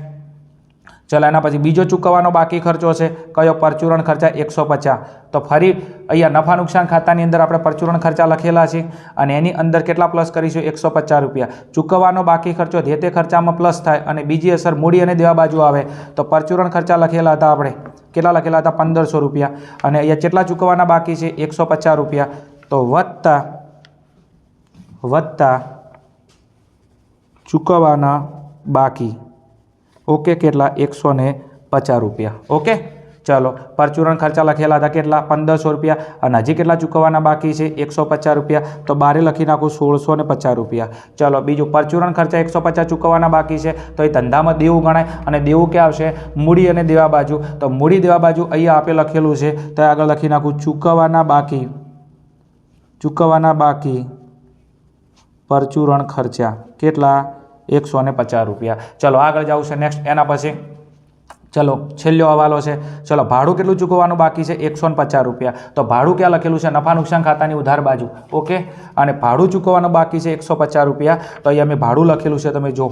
ચલો એના પછી બીજો ચૂકવવાનો બાકી ખર્ચો છે કયો પરચુરણ ખર્ચા 150. તો ફરી અહીંયા નફા નુકસાન ખાતાની અંદર આપણે પરચુરણ ખર્ચા લખેલા છે અને એની અંદર કેટલા પ્લસ કરીશું 150 રૂપિયા. ચૂકવવાનો બાકી ખર્ચો જે તે ખર્ચામાં પ્લસ થાય અને બીજી અસર મૂડી અને દેવા બાજુ આવે. તો પરચુરણ ખર્ચા લખેલા હતા આપણે કેટલા લખેલા હતા 1500 રૂપિયા અને અહીંયા કેટલા ચૂકવવાના બાકી છે 150 રૂપિયા. તો વત્તા ચૂકવવાના બાકી ઓકે કેટલા 150 રૂપિયા. ઓકે ચલો પરચુરણ ખર્ચા લખેલા હતા કેટલા 1500 રૂપિયા અને હજી કેટલા ચૂકવવાના બાકી છે 150 રૂપિયા. તો બારે લખી નાખું 1650 રૂપિયા. ચલો બીજું પરચુરણ ખર્ચા 150 ચૂકવવાના બાકી છે તો એ ધંધામાં દેવું ગણાય અને દેવું ક્યાં આવશે મૂડી અને દેવા બાજુ. તો મૂડી દેવા બાજુ અહીંયા આપે લખેલું છે તો આગળ લખી નાખું ચૂકવવાના બાકી પરચુરણ ખર્ચા કેટલા 150 રૂપિયા. ચલો આગળ જવું છે નેક્સ્ટ. એના પછી ચલો છેલ્લો હવાલો છે. ચલો ભાડું કેટલું ચૂકવવાનું બાકી છે 150 રૂપિયા. તો ભાડું ક્યાં લખેલું છે નફા નુકસાન ખાતાની ઉધાર બાજુ. ઓકે અને ભાડું ચૂકવવાનું બાકી છે 150 રૂપિયા. તો અહીંયા મેં ભાડું લખેલું છે તમે જો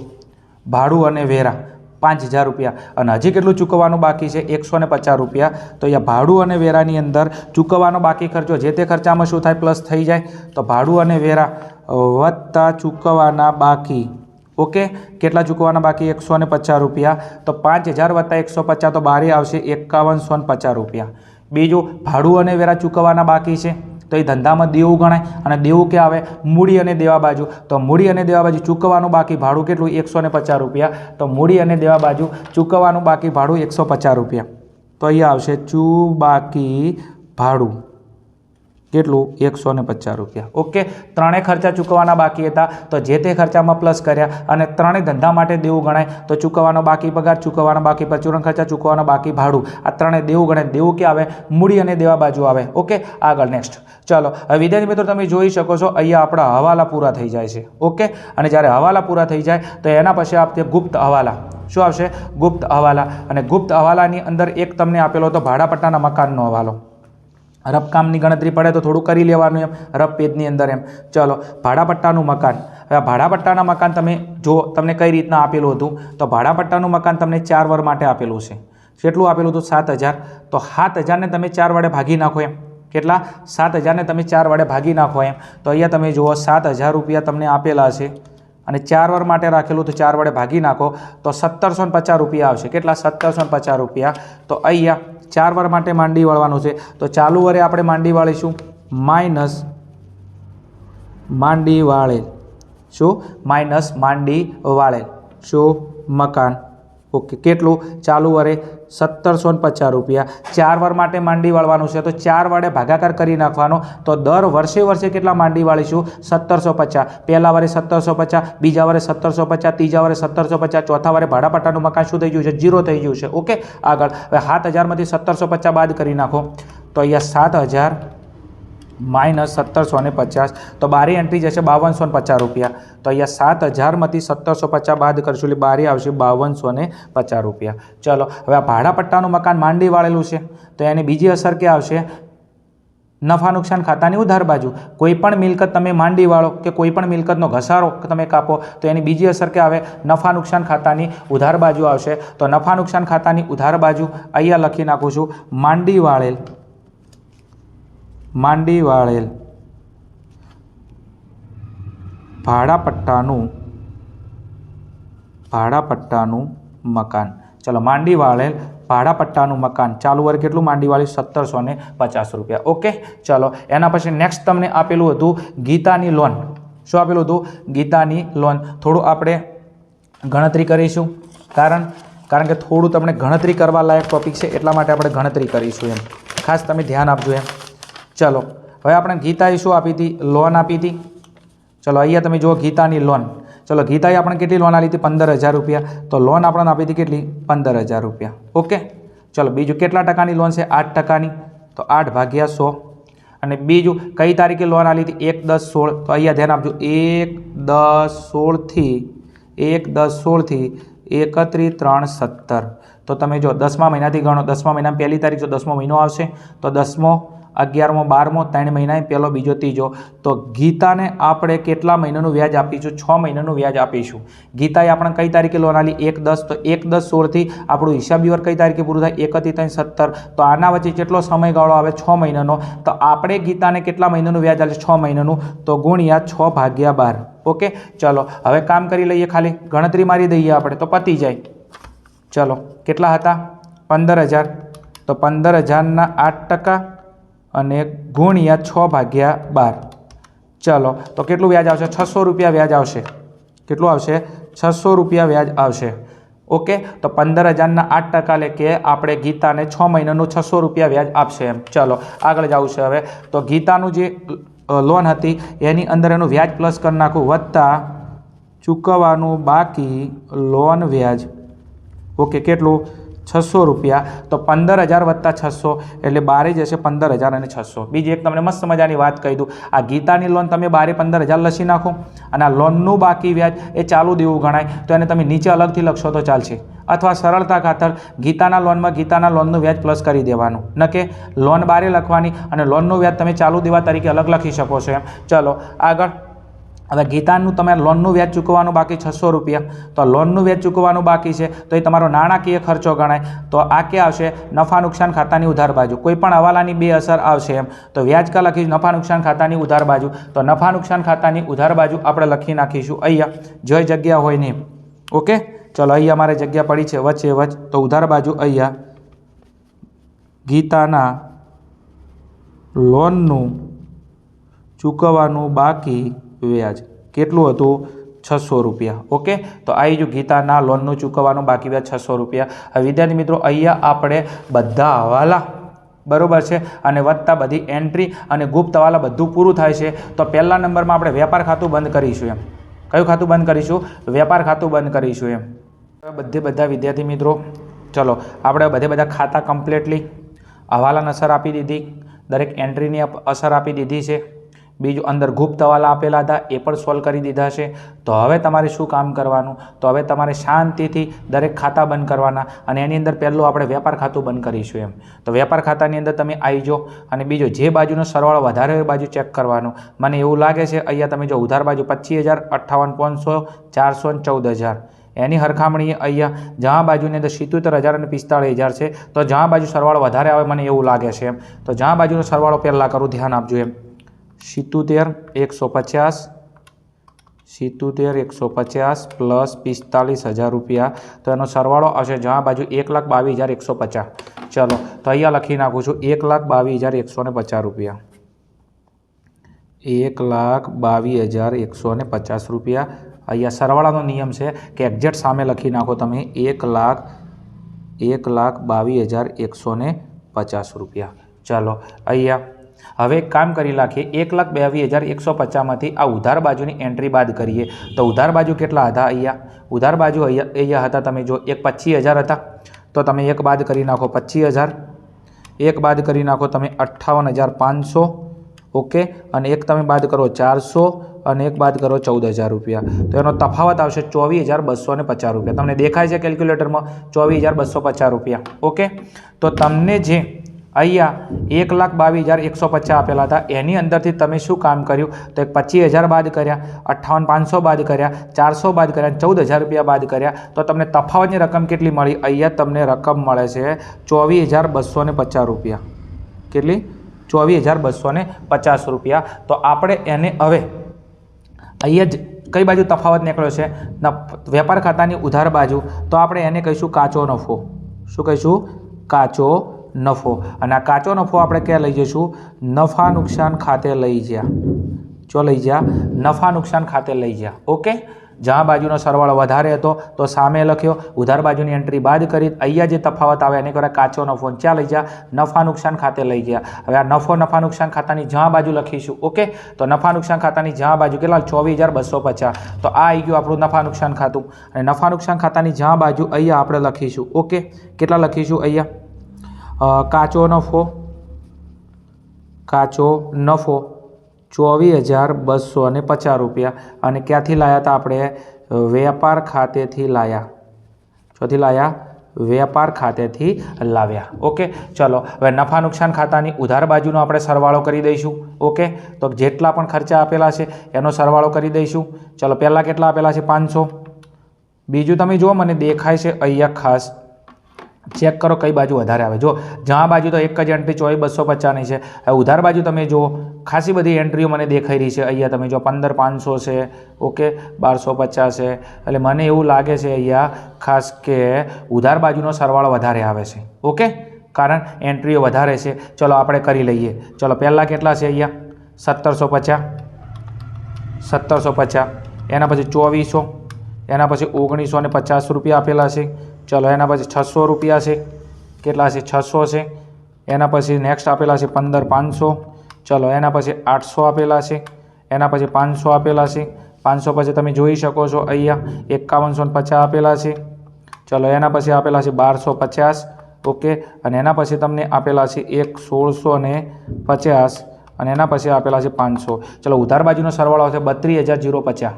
ભાડું અને વેરા 5,000 રૂપિયા અને હજી કેટલું ચૂકવવાનું બાકી છે 150 રૂપિયા. તો અહીંયા ભાડું અને વેરાની અંદર ચૂકવવાનો બાકી ખર્ચો જે તે ખર્ચામાં શું થાય પ્લસ થઈ જાય. તો ભાડું અને વેરા વત્તા ચૂકવવાના બાકી. ઓકે કેટલા ચૂકવવાના બાકી 150 રૂપિયા. તો 5,000 + 150 તો બારે આવશે 5150 રૂપિયા. બીજું ભાડું અને વેરા ચૂકવવાના બાકી છે તો એ ધંધામાં દેવું ગણાય અને દેવું કે આવે મૂડી અને દેવા બાજુ. તો મૂડી અને દેવા બાજુ ચૂકવવાનું બાકી ભાડું કેટલું 150 રૂપિયા. તો મૂડી અને દેવા બાજુ ચૂકવવાનું બાકી ભાડું 150 રૂપિયા. તો અહીંયા આવશે બાકી ભાડું કેટલું 150 રૂપિયા. ઓકે ત્રણેય ખર્ચા ચૂકવવાના બાકી હતા તો જે તે ખર્ચામાં પ્લસ કર્યા અને ત્રણેય ધંધા માટે દેવું ગણાય. તો ચૂકવવાનો બાકી પગાર ચૂકવવાનો બાકી પરચુરણ ખર્ચા ચૂકવવાનો બાકી ભાડું આ ત્રણેય દેવું ગણાય. દેવું કે આવે મૂડી અને દેવા બાજુ આવે. ઓકે આગળ નેક્સ્ટ. ચલો હવે વિદ્યાર્થી મિત્રો તમે જોઈ શકો છો અહીંયા આપણા હવાલા પૂરા થઈ જાય છે. ઓકે અને જ્યારે હવાલા પૂરા થઈ જાય તો એના પછી આપણે ગુપ્ત હવાલા. શું આવશે ગુપ્ત હવાલા. અને ગુપ્ત હવાલાની અંદર એક તમને આપેલો હતો ભાડાપટ્ટાના મકાનનો હવાલો. રફકામની ગણતરી પડે તો થોડું કરી લેવાનું એમ રફ પેજની અંદર એમ. ચલો ભાડાપટ્ટાનું મકાન. હવે ભાડાપટ્ટાના મકાન તમે જો તમને કઈ રીતના આપેલું હતું તો ભાડાપટ્ટાનું મકાન તમને 4 વર્ષ માટે આપેલું છે. કેટલું આપેલું હતું 7,000. તો 7,000ને તમે 4 વડે ભાગી નાખો એમ કેટલા 7,000ને તમે 4 વડે ભાગી નાખો એમ તો અહીંયા તમે જુઓ 7,000 રૂપિયા તમને આપેલા છે અને 4 વાર માટે રાખેલું તો 4 વડે ભાગી નાખો તો 1,750 રૂપિયા આવશે. કેટલા 1,750 રૂપિયા. તો અહીંયા 4 વાર માટે માંડી વાળવાનું છે તો ચાલુ વરે આપણે માંડી વાળીશું માઇનસ માંડી વાળેલ શું માઇનસ માંડી વાળેલ શું મકાન. ઓકે કેટલું ચાલુ વરે 1,750 રૂપિયા. 4 વાર માટે માંડી વાળવાનું છે તો 4 વડે ભાગાકાર કરી નાખવાનો તો દર વર્ષે કેટલા માંડી વાળીશું 1,750. પહેલા વારે 1,750, બીજા વારે 1,750, ત્રીજા વારે 1,750, ચોથા વારે ભાડાપટ્ટાનું મકાન શું થઈ ગયું છે 0 થઈ ગયું છે. ઓકે આગળ હવે 7,000માંથી 1,750 બાદ કરી નાખો તો અહીંયા 7,000 માઇનસ 1,750 તો બારી એન્ટ્રી જશે 5,250 રૂપિયા. તો અહીંયા 7,000માંથી 1,750 બાદ કરશું એટલે બારી આવશે 5,250 રૂપિયા. ચલો હવે આ ભાડાપટ્ટાનું મકાન માંડી વાળેલું છે તો એની બીજી અસર ક્યાં આવશે નફા નુકસાન ખાતાની ઉધાર બાજુ. કોઈ પણ મિલકત તમે માંડી વાળો કે કોઈ પણ મિલકતનો ઘસારો તમે કાપો તો એની બીજી અસર ક્યાં આવે નફા નુકસાન ખાતાની ઉધાર બાજુ આવશે. તો નફા નુકસાન ખાતાની ઉધાર બાજુ અહીંયા લખી નાખું છું માંડી વાળેલ ભાડાપટ્ટાનું મકાન. ચલો માંડી વાળેલ ભાડાપટ્ટાનું મકાન ચાલુ વર કેટલું માંડી વાળી 1,750 રૂપિયા. ઓકે ચલો એના પછી નેક્સ્ટ તમને આપેલું હતું ગીતાની લોન. શું આપેલું હતું ગીતાની લોન. થોડું આપણે ગણતરી કરીશું કારણ કે થોડું તમને ગણતરી કરવા લાયક ટોપિક છે એટલા માટે આપણે ગણતરી કરીશું એમ ખાસ તમે ધ્યાન આપજો એમ. ચલો હવે આપણે ગીતાએ શું આપી હતી લોન આપી હતી. ચલો અહીંયા તમે જુઓ ગીતાની લોન. ચલો ગીતાએ આપણે કેટલી લોન આપી હતી 15,000 રૂપિયા. તો લોન આપણને આપી હતી કેટલી 15,000 રૂપિયા. ઓકે ચલો બીજું કેટલા ટકાની લોન છે 8%. તો 8/100 અને બીજું કઈ તારીખે લોન આપી હતી 1/10/16. તો અહીંયા ધ્યાન આપજો 1/10/16 થી 31/3/17. તો તમે જો 10મા મહિનાથી ગણો 10મા મહિનામાં પહેલી તારીખ જો 10મો મહિનો આવશે તો 10મો 11મો 12મો 3 મહિના પહેલો બીજો ત્રીજો. તો ગીતાને આપણે કેટલા મહિનાનું વ્યાજ આપીશું 6 મહિનાનું વ્યાજ આપીશું. ગીતાએ આપણે કઈ તારીખે લોન આપી 1/10 તો 1/10/16 થી આપણું હિસાબી વર્ષ કઈ તારીખે પૂરું થાય 31/3/17. તો આના વચ્ચે કેટલો સમયગાળો આવે 6 મહિનાનો. તો આપણે ગીતાને કેટલા મહિનાનું વ્યાજ આપીશું 6 મહિનાનું તો ગુણ્યા 6/12. ઓકે ચલો હવે કામ કરી લઈએ ખાલી ગણતરી મારી દઈએ આપણે તો પતી જાય. ચલો કેટલા હતા 15,000 તો 15,000ના 8% અને ગુણ્યા 6/12. ચલો તો કેટલું વ્યાજ આવશે 600 રૂપિયા વ્યાજ આવશે. કેટલું આવશે 600 રૂપિયા વ્યાજ આવશે. ઓકે તો 15,000ના 8% લે કે આપણે ગીતાને 6 મહિનાનું 600 રૂપિયા વ્યાજ આપશે એમ. ચલો આગળ જવું છે હવે તો ગીતાનું જે લોન હતી એની અંદર એનું વ્યાજ પ્લસ કરી નાખું વત્તા ચૂકવવાનું બાકી લોન વ્યાજ. ઓકે કેટલું 600 રૂપિયા. તો 15,000 વત્તા 600 એટલે બારે જશે 15,000 અને 600. બીજી એક તમને મસ્ત મજાની વાત કહી દઉં આ ગીતાની લોન તમે બારે 15,000 લખી નાખો અને આ લોનનું બાકી વ્યાજ એ ચાલુ દેવું ગણાય તો એને તમે નીચે અલગથી લખશો તો ચાલશે અથવા સરળતા ખાતર ગીતાના લોનમાં ગીતાના લોનનું વ્યાજ પ્લસ કરી દેવાનું ન કે લોન બારે લખવાની અને લોનનું વ્યાજ તમે ચાલુ દેવા તરીકે અલગ લખી શકો છો એમ. ચલો આગળ હવે ગીતાનું તમે લોનનું વ્યાજ ચૂકવવાનું બાકી 600 રૂપિયા. તો લોનનું વ્યાજ ચૂકવવાનું બાકી છે તો એ તમારો નાણાકીય ખર્ચો ગણાય. તો આ ક્યાં આવશે નફા નુકસાન ખાતાની ઉધાર બાજુ. કોઈ પણ હવાલાની બે અસર આવશે એમ તો વ્યાજ કા લખીશ નફા નુકસાન ખાતાની ઉધાર બાજુ. તો નફા નુકસાન ખાતાની ઉધાર બાજુ આપણે લખી નાખીશું અહીંયા જો જગ્યા હોય ને. ઓકે ચલો અહીંયા મારે જગ્યા પડી છે વચ્ચે તો ઉધાર બાજુ અહીંયા ગીતાના લોનનું ચૂકવવાનું બાકી વ્યાજ કેટલું હતું 600 રૂપિયા. ઓકે તો આવી જો ગીતાના લોનનું ચૂકવવાનું બાકી વ્યાજ 600 રૂપિયા. હવે વિદ્યાર્થી મિત્રો અહીંયા આપણે બધા હવાલા બરોબર છે અને વત્તા બધી એન્ટ્રી અને ગુપ્ત હવાલા બધું પૂરું થાય છે. તો પહેલા નંબરમાં આપણે વેપાર ખાતું બંધ કરીશું એમ. કયું ખાતું બંધ કરીશું વેપાર ખાતું બંધ કરીશું એમ. બધા વિદ્યાર્થી મિત્રો ચલો આપણે બધા ખાતા કમ્પ્લીટલી હવાલાની અસર આપી દીધી દરેક એન્ટ્રીની અસર આપી દીધી છે. બીજું અંદર ગુપ્ત હવાલા આપેલા હતા એ પણ સોલ્વ કરી દીધા છે. તો હવે તમારે શું કામ કરવાનું તો હવે તમારે શાંતિથી દરેક ખાતા બંધ કરવાના અને એની અંદર પહેલું આપણે વેપાર ખાતું બંધ કરીશું એમ. તો વેપાર ખાતાની અંદર તમે આવી જાઓ અને બીજો જે બાજુનો સરવાળો વધારે હોય એ બાજુ ચેક કરવાનો. મને એવું લાગે છે અહીંયા તમે જો ઉધાર બાજુ 25,000 58,500 400 અને 14,000 એની હરખામણીએ અહીંયા જમા બાજુની અંદર 77,000 અને 45,000 છે, તો જમા બાજુ સરવાળો વધારે આવે મને એવું લાગે છે એમ. તો જમા બાજુનો સરવાળો પહેલાં કરું, ધ્યાન આપજો એમ. 77,150 77,150 પ્લસ 45,000 રૂપિયા, તો એનો સરવાળો આવશે જમા બાજુ 1,22,150. ચલો તો અહીંયા લખી નાખું છું 1,22,150 રૂપિયા, 1,22,150 રૂપિયા. અહીંયા સરવાળાનો નિયમ છે કે એક્ઝેક્ટ સામે લખી નાખો તમે 1,22,150 રૂપિયા. ચાલો અહીંયા હવે એક કામ કરી નાખીએ, 1,22,150માંથી આ ઉધાર બાજુની એન્ટ્રી બાદ કરીએ. તો ઉધાર બાજુ કેટલા હતા? અહીંયા ઉધાર બાજુ અહીંયા હતા, તમે જો 25,000 હતા, તો તમે એક બાદ કરી નાખો 25,000, એક બાદ કરી નાખો તમે 58,500, ઓકે, અને એક તમે બાદ કરો 400 અને એક બાદ કરો 14,000 રૂપિયા. તો એનો તફાવત આવશે 24,250 રૂપિયા. તમને દેખાય છે કેલ્ક્યુલેટરમાં 24,250 રૂપિયા, ઓકે. તો તમને જે અહીંયા 1,22,150 આપેલા હતા એની અંદરથી તમે શું કામ કર્યું? તો 25,000 બાદ કર્યા, 58,500 બાદ કર્યા, 400 બાદ કર્યા, 14,000 રૂપિયા બાદ કર્યા, તો તમને તફાવતની રકમ કેટલી મળી? અહીંયા તમને રકમ મળે છે 24,250 રૂપિયા. કેટલી? 24,250 રૂપિયા. તો આપણે એને હવે અહીંયા જ કઈ બાજુ તફાવત નીકળ્યો છે? વેપાર ખાતાની ઉધાર બાજુ, તો આપણે એને કહીશું કાચો નફો. શું કહીશું? કાચો નફો. અને આ કાચો નફો આપણે ક્યાં લઈ જઈશું? નફા નુકસાન ખાતે લઈ જ્યાં. જો લઈ જ્યાં નફા નુકસાન ખાતે લઈ જ્યાં, ઓકે. જમા બાજુનો સરવાળો વધારે હતો તો સામે લખ્યો, ઉધાર બાજુની એન્ટ્રી બાદ કરી, અહીંયા જે તફાવત આવે એને કહેવાય કાચો નફો. ક્યાં લઈ જ્યાં? નફા નુકસાન ખાતે લઈ ગયા. હવે આ નફો નફા નુકસાન ખાતાની જમા બાજુ લખીશું, ઓકે. તો નફા નુકસાન ખાતાની જમા બાજુ કેટલા? 24,250. તો આ આવી ગયું આપણું નફા નુકસાન ખાતું. અને નફા નુકસાન ખાતાની જમા બાજુ અહીંયા આપણે લખીશું, ઓકે. કેટલા લખીશું? અહીંયા કાચો નફો 24,250 રૂપિયા. અને ક્યાંથી લાયા હતા આપણે? વેપાર ખાતેથી લાયા. ચોથી લાયા? વેપાર ખાતેથી લાવ્યા, ઓકે. ચલો હવે નફા નુકસાન ખાતાની ઉધાર બાજુનો આપણે સરવાળો કરી દઈશું, ઓકે. તો જેટલા પણ ખર્ચા આપેલા છે એનો સરવાળો કરી દઈશું. ચલો પહેલાં કેટલા આપેલા છે? 500. બીજું તમે જુઓ, મને દેખાય છે અહીંયા ખાસ ચેક કરો કઈ બાજુ વધારે આવે. જો જમા બાજુ તો એક જ એન્ટ્રી 24,250ની છે. હવે ઉધાર બાજુ તમે જુઓ ખાસી બધી એન્ટ્રીઓ મને દેખાઈ રહી છે. અહીંયા તમે જો 15,500 છે, ઓકે, 1,250 છે. એટલે મને એવું લાગે છે અહીંયા ખાસ કે ઉધાર બાજુનો સરવાળો વધારે આવે છે, ઓકે, કારણ એન્ટ્રીઓ વધારે છે. ચલો આપણે કરી લઈએ. ચલો પહેલાં કેટલા છે? અહીંયા 1,750, એના પછી 2,400, એના પછી 1,950 રૂપિયા આપેલા છે. ચલો એના પછી 600 રૂપિયા છે. કેટલા છે? 600 છે. એના પછી નેક્સ્ટ આપેલા છે 15,500. ચલો એના પછી 800 આપેલા છે. એના પછી 500 આપેલા છે. 500 પછી તમે જોઈ શકો છો અહીંયા 5,150 આપેલા છે. ચલો એના પછી આપેલા છે 1,250, ઓકે. અને એના પછી તમને આપેલા છે 1,650 અને એના પછી આપેલા છે 500. ચલો ઉધાર બાજુનો સરવાળો આવશે 32,050,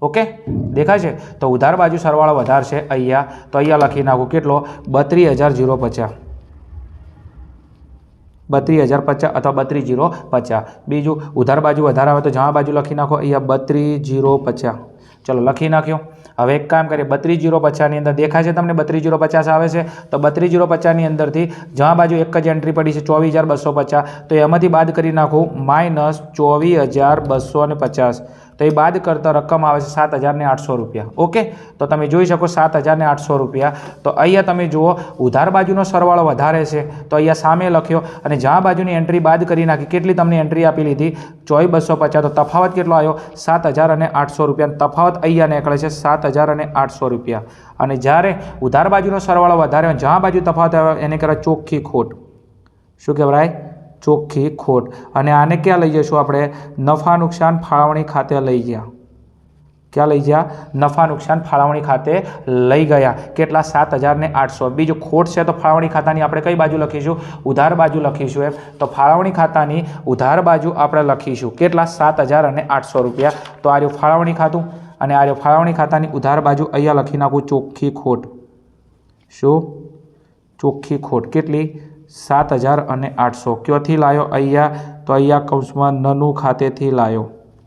ઓકે. દેખાય છે? તો ઉધાર બાજુ સરવાળો વધારે છે અહીંયા, તો અહીંયા લખી નાખું કેટલો? 32,050, 32,050 અથવા 32,050. બીજું ઉધાર બાજુ વધારે આવે તો જમા બાજુ લખી નાખો અહીંયા 32,050. ચલો લખી નાખ્યો. હવે એક કામ કરીએ, 32,050ની અંદર દેખાય છે તમને 32,050 આવે છે? તો 32,050ની અંદરથી જમા બાજુ એક જ એન્ટ્રી પડી છે 24,250, તો એમાંથી બાદ કરી નાખું -24,250. તો એ બાદ કરતા રકમ આવે છે 7,800 રૂપિયા, ઓકે. તો તમે જોઈ શકો 7,800 રૂપિયા. તો અહીંયા તમે જુઓ ઉધાર બાજુનો સરવાળો વધારે છે તો અહીંયા સામે લખ્યો અને જમા બાજુની એન્ટ્રી બાદ કરી નાખી. કેટલી તમને એન્ટ્રી આપી લીધી? 24,250. તો તફાવત કેટલો આવ્યો? 7,800 રૂપિયા. તફાવત અહીંયા નીકળે છે 7,800 રૂપિયા. અને જ્યારે ઉધાર બાજુનો સરવાળો વધારે જમા બાજુ તફાવત આવે એને કહેવાય ચોખ્ખી ખોટ. શું કહેવાય? ચોખ્ખી ખોટ. અને આને ક્યાં લઈ જઈશું આપણે? નફા નુકસાન ફાળવણી ખાતે લઈ ગયા. ક્યાં લઈ ગયા? નફા નુકસાન ફાળવણી ખાતે લઈ ગયા. કેટલા? 7,800. બીજું ખોટ છે તો ફાળવણી ખાતાની આપણે કઈ બાજુ લખીશું? ઉધાર બાજુ લખીશું એમ. તો ફાળવણી ખાતાની ઉધાર બાજુ આપણે લખીશું કેટલા? 7,800 રૂપિયા. તો આ રહ્યું ફાળવણી ખાતું અને આ રહ્યું ફાળવણી ખાતાની ઉધાર બાજુ અહીંયા લખી નાખું ચોખ્ખી ખોટ. શું? ચોખ્ખી ખોટ કેટલી? 7,800. ક્યાંથી લાવ્યો? અહીંયા તો અહીંયા કૌંસમાં નનું ખાતેથી લાવ્યો,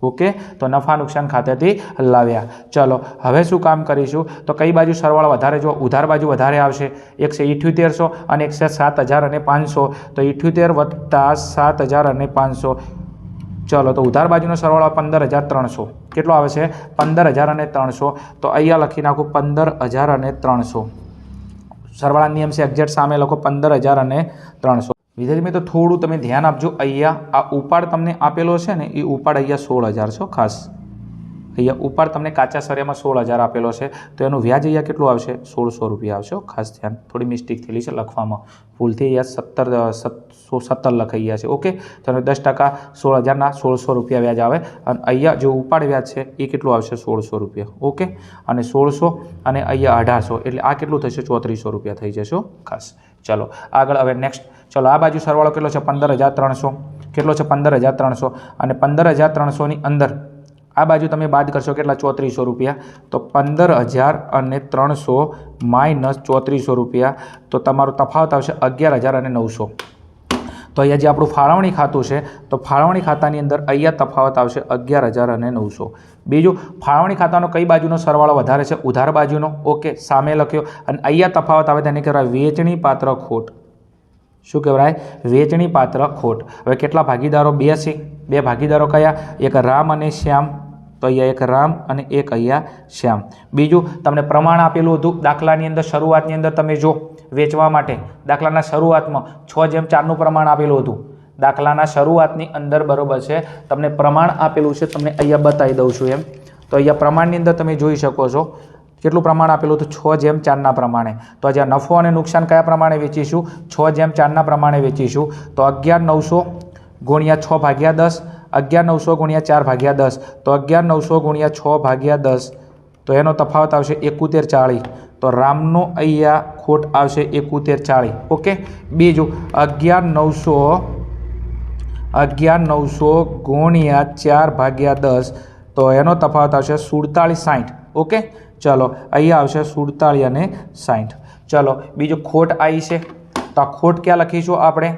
ઓકે, તો નફા નુકસાન ખાતેથી લાવ્યા. ચલો હવે શું કામ કરીશું, તો કઈ બાજુ સરવાળો વધારે, જો ઉધાર બાજુ વધારે આવશે. એક છે 7800 અને એક છે 7500. તો 78 વત્તા 7500. ચલો તો ઉધાર બાજુનો સરવાળો 15300. કેટલો આવે છે? 15300. તો અહીંયા લખી નાખું 15300. સરવાળા નિયમ છે એક્ઝેક્ટ સામે લખો 15300. વિદ્યાર્થી મિત્રો થોડું તમે ધ્યાન આપજો. અહીંયા આ ઉપાડ તમને આપેલો છે ને, એ ઉપાડ અહીંયા 16000 છે ખાસ. અહીંયા ઉપાડ તમને કાચા સરિયામાં 16000 આપેલો છે, તો એનું વ્યાજ અહીંયા કેટલું આવશે? 1600 રૂપિયા આવશે. ખાસ ધ્યાન, થોડી મિસ્ટેક થયેલી છે લખવામાં, ભૂલથી અહીંયા 17 લખાઈ ગયા છે. ઓકે, તો 10% 16000ના 1600 રૂપિયા વ્યાજ આવે. અને અહીંયા જો ઉપાડ વ્યાજ છે એ કેટલું આવશે? 1600 રૂપિયા. ઓકે, અને 1600 અને અહીંયા 1800, એટલે આ કેટલું થશે? 3400 રૂપિયા થઈ જશે ખાસ. ચલો આગળ હવે નેક્સ્ટ. ચલો આ બાજુ સરવાળો કેટલો છે? 15300. કેટલો છે? 15300. અને 15300ની અંદર આ બાજુ તમે બાદ કરશો કેટલા? 3400 રૂપિયા. તો 15300 માઇનસ 3400 રૂપિયા, તો તમારો તફાવત આવશે 11900. તો અહીંયા જે આપણું ફાળવણી ખાતું છે, તો ફાળવણી ખાતાની અંદર અહીંયા તફાવત આવશે 11900. બીજું, ફાળવણી ખાતાનો કઈ બાજુનો સરવાળો વધારે છે? ઉધાર બાજુનો. ઓકે, સામે લખ્યો. અને અહીંયા તફાવત આવે તેને કહેવાય વેચણી પાત્ર ખોટ. શું કહેવાય? વેચણી પાત્ર ખોટ. હવે કેટલા ભાગીદારો? 2 છે. 2 ભાગીદારો કયા? એક રામ અને શ્યામ. તો અહીંયા એક રામ અને એક અહીંયા શ્યામ. બીજું, તમને પ્રમાણ આપેલું હતું દાખલાની અંદર. શરૂઆતની અંદર તમે જો વેચવા માટે દાખલાના શરૂઆતમાં 6:4નું પ્રમાણ આપેલું હતું. દાખલાના શરૂઆતની અંદર બરોબર છે, તમને પ્રમાણ આપેલું છે. તમને અહીંયા બતાવી દઉં છું એમ. તો અહીંયા પ્રમાણની અંદર તમે જોઈ શકો છો કેટલું પ્રમાણ આપેલું હતું? 6:4ના પ્રમાણે. તો જ્યાં નફો અને નુકસાન કયા પ્રમાણે વેચીશું? 6:4ના પ્રમાણે વેચીશું. તો 11900 ગુણ્યા 6/10. 11900 ગુણ્યા 4/10. તો 11900 ગુણ્યા 6/10. તો એનો તફાવત આવશે 7140. તો રામનો અહીંયા ખોટ આવશે 7140. ઓકે, બીજું 11900 ગુણ્યા 4/10. તો એનો તફાવત આવશે 4760. ઓકે, ચલો અહીંયા આવશે 47 અને 60. ચલો બીજું ખોટ આવી છે, તો આ ખોટ ક્યાં લખીશું આપણે?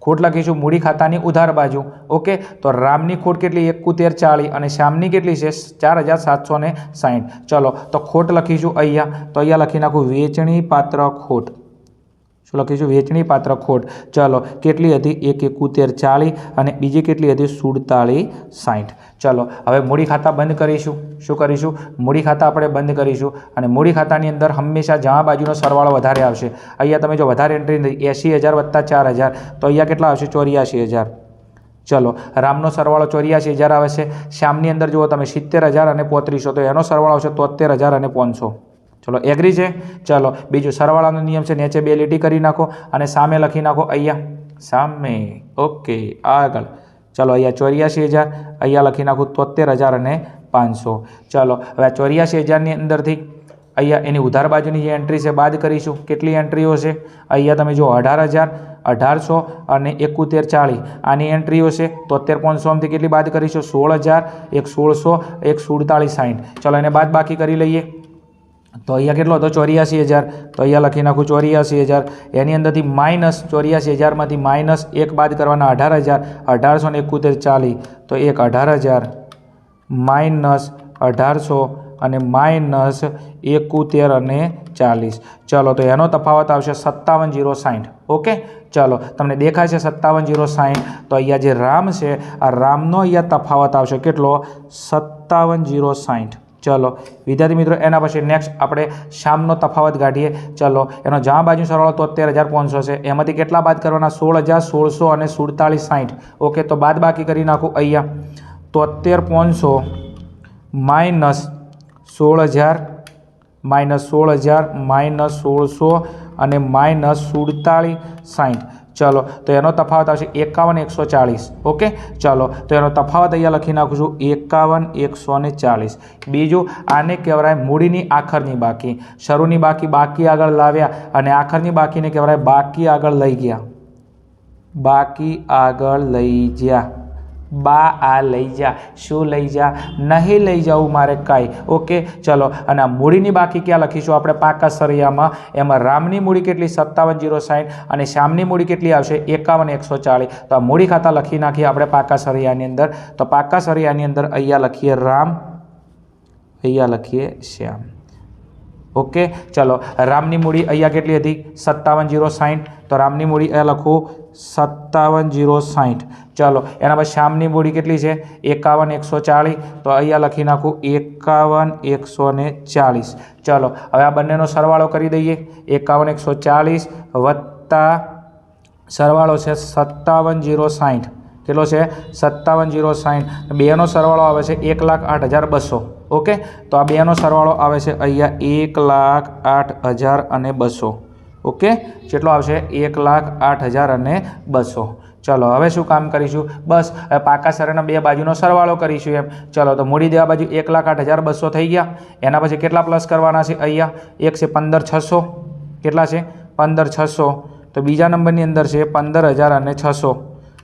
ખોટ લખીશું મૂડી ખાતાની ઉધાર બાજુ. ઓકે, તો રામની ખોટ કેટલી? 7140. અને શ્યામની કેટલી છે? 4760. ચલો તો ખોટ લખીશું અહીંયા. તો અહીંયા લખી નાખું વેચણી પાત્ર ખોટ. શું લખીશું? વેચણી પાત્ર ખોટ. ચલો કેટલી હતી? 7140. અને બીજી કેટલી હતી? 4760. ચલો હવે મૂડી ખાતા બંધ કરીશું. શું કરીશું? મૂડી ખાતા આપણે બંધ કરીશું. અને મૂડી ખાતાની અંદર હંમેશા જમા બાજુનો સરવાળો વધારે આવશે. અહીંયા તમે જો વધારે એન્ટ્રી થઈ 80000 વત્તા 4000, તો અહીંયા કેટલા આવશે? 84000. ચલો રામનો સરવાળો 84000 આવે છે. શ્યામની અંદર જુઓ તમે 70000 અને 3500, તો એનો સરવાળો આવશે 73000 અને 500. ચલો એગ્રી છે. ચલો બીજું સરવાળાનો નિયમ છે, નીચે 2 લીટી કરી નાખો અને સામે લખી નાખો અહીંયા સામે. ઓકે, આગળ. ચલો અહીંયા 84000, અહીંયા લખી નાખું 73000 અને 500. ચલો હવે આ 84000ની અંદરથી અહીંયા એની ઉધાર બાજુની જે એન્ટ્રી છે બાદ કરીશું. કેટલી એન્ટ્રીઓ છે? અહીંયા તમે જો 18000, 1800 અને 7140 આની એન્ટ્રીઓ છે. 73500માંથી કેટલી બાદ કરીશું? 16000, એક 1600, એક 4760. ચલો એને બાદ બાકી કરી લઈએ. તો અહીંયા કેટલો હતો? 84000. તો અહીંયા લખી નાખું 84000. એની અંદરથી માઇનસ 84000માંથી માઇનસ 1 બાદ કરવાના 18000, 1800 ને 7140. તો એક 18000 માઇનસ 1800 અને માઇનસ 71 અને 40. ચલો તો એનો તફાવત આવશે 57060. ઓકે, ચલો તમને દેખાય છે 57060. તો અહીંયા જે રામ છે, આ રામનો અહીંયા તફાવત આવશે કેટલો? 57060. ચલો વિદ્યાર્થી મિત્રો એના પછી નેક્સ્ટ આપણે શ્યામનો તફાવત કાઢીએ. ચલો એનો જમા બાજુ સરવાળો 73500 છે. એમાંથી કેટલા બાદ કરવાના? 16000, 1600 અને 4760. ઓકે, તો બાદ બાકી કરી નાખું અહીંયા 73500 માઇનસ 16000 માઇનસ 16000 માઇનસ 1600 અને માઇનસ 4760. ચલો તો એનો તફાવત આવશે 51140. ઓકે, ચલો તો એનો તફાવત અહીંયા લખી નાખું છું 51140. બીજું આને કહેવાય મૂડીની આખરની બાકી. શરૂની બાકી આગળ લાવ્યા અને આખરની બાકીને કહેવાય બાકી આગળ લઈ ગયા. બાકી આગળ લઈ ગયા. બા આ લઈ જા, શું લઈ જા, નહીં લઈ જાઉં મારે કાંઈ. ઓકે ચલો, અને આ મૂડીની બાકી ક્યાં લખીશું આપણે પાકા સરિયામાં. એમાં રામની મૂડી કેટલી 57,060 અને શ્યામની મૂડી કેટલી આવશે 51,140. તો આ મૂડી ખાતા લખી નાખીએ આપણે પાકા સરિયાની અંદર. તો પાકા સરિયાની અંદર અહીંયા લખીએ રામ, અહીંયા લખીએ શ્યામ. ઓકે ચલો, રામની મૂડી અહીંયા કેટલી હતી 57,060. તો રામની મૂડી અહીંયા લખું 57,060. ચલો, એના પછી શ્યામની મૂડી કેટલી છે 51,140. તો અહીંયા લખી નાખું 51,140. ચલો, હવે આ બંનેનો સરવાળો કરી દઈએ. 51,140 વત્તા સરવાળો છે 57,060. કેટલો છે 57,060. બેનો સરવાળો આવે છે 1,08,200. ઓકે, તો આ બેનો સરવાળો આવે છે અહીંયા 1,08,200. ઓકે, કેટલો આવશે 1,08,200. ચલો, હવે શું કામ કરીશું? બસ પાકા સરિયાના બે બાજુનો સરવાળો કરીશું એમ. ચલો, તો મૂડી દેવા બાજુ 1,08,200 થઈ ગયા. એના પછી કેટલા પ્લસ કરવાના છે? અહીંયા એક છે 15,600. કેટલા છે 15,600. તો બીજા નંબરની અંદર છે 15,600.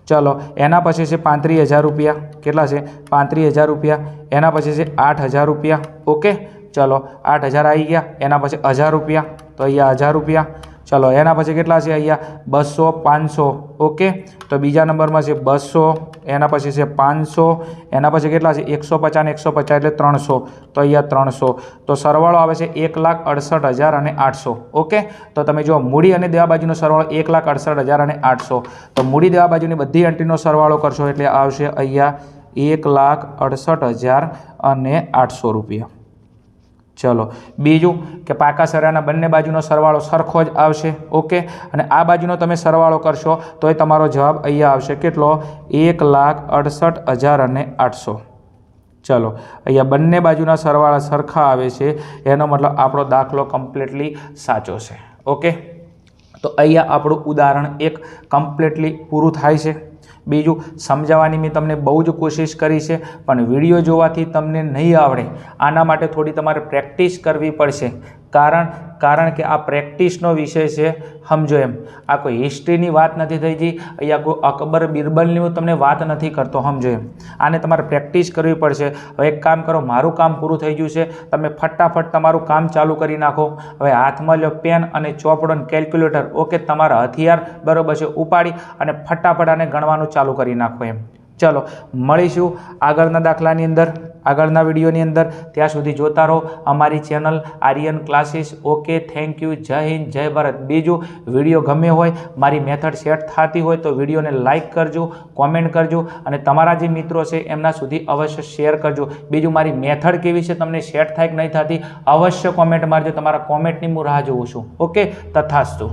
ચલો, એના પછી છે 35,000 રૂપિયા. કેટલા છે 35,000 રૂપિયા. એના પછી છે 8,000 રૂપિયા. ઓકે, ચલો 8,000 આવી ગયા. એના પછી 1,000 રૂપિયા. તો અહીંયા 1,000 રૂપિયા. ચલો, એના પછી કેટલા છે અહીંયા 200, 500. ઓકે, તો બીજા નંબરમાં છે 200. એના પછી છે 500. એના પછી કેટલા છે 150 ને 150 એટલે 300. તો અહીંયા 300. તો સરવાળો આવે છે 1,68,800. ઓકે, તો તમે જો મૂડી અને દેવા બાજુનો સરવાળો 1,68,800. તો મૂડી દેવા બાજુની બધી એન્ટ્રીનો સરવાળો કરશો એટલે આવશે અહીંયા 1,68,800 રૂપિયા. ચલો, બીજું કે પાકા સરિયાના બંને બાજુનો સરવાળો સરખો જ આવશે. ઓકે, અને આ બાજુનો તમે સરવાળો કરશો તો એ તમારો જવાબ અહીંયા આવશે કેટલો 1,68,800. ચલો, અહીંયા બંને બાજુના સરવાળા સરખા આવે છે, એનો મતલબ આપણો દાખલો કમ્પ્લીટલી સાચો છે. ઓકે, તો અહીંયા આપણું ઉદાહરણ એક કમ્પ્લીટલી પૂરું થાય છે. બીજું, સમજાવવાની મેં તમને બહુ જ કોશિશ કરી છે, પણ વિડીયો જોવાથી તમને નહીં આવડે. આના માટે થોડી તમારે પ્રેક્ટિસ કરવી પડશે. કારણ કે આ પ્રેક્ટિસનો વિષય છે. સમજો એમ, આ કોઈ હિસ્ટ્રીની વાત નથી થઈ જી, અહીંયા કોઈ અકબર બિરબલની હું તમને વાત નથી કરતો. સમજો એમ, આને તમારે પ્રેક્ટિસ કરવી પડશે. હવે એક કામ કરો, મારું કામ પૂરું થઈ ગયું છે, તમે ફટાફટ તમારું કામ ચાલુ કરી નાખો. હવે હાથમાં લો પેન અને ચોપડો અને કેલ્ક્યુલેટર. ઓકે, તમારા હથિયાર બરાબર છે, ઉપાડી અને ફટાફટ આને ગણવાનું ચાલુ કરી નાખો એમ. ચલો, મળીશું આગળના દાખલાની અંદર, આગળના વિડીયોની અંદર. ત્યાં સુધી જોતા રહો અમારી channel Aryan classes. Okay, thank you. જય હિન્દ, જય ભારત. બીજું, વિડીયો ગમે હોય, મારી મેથડ સેટ થતી હોય તો વિડીયોને લાઇક કરજો, કોમેન્ટ કરજો અને તમારા જે મિત્રો છે એમના સુધી અવશ્ય શેર કરજો. બીજું, મારી મેથડ કેવી છે, તમને સેટ થાય કે નહીં થતી, અવશ્ય કોમેન્ટ મારજો. તમારા કોમેન્ટની હું રાહ જોઉં છું. ઓકે, તથાસ્તુ.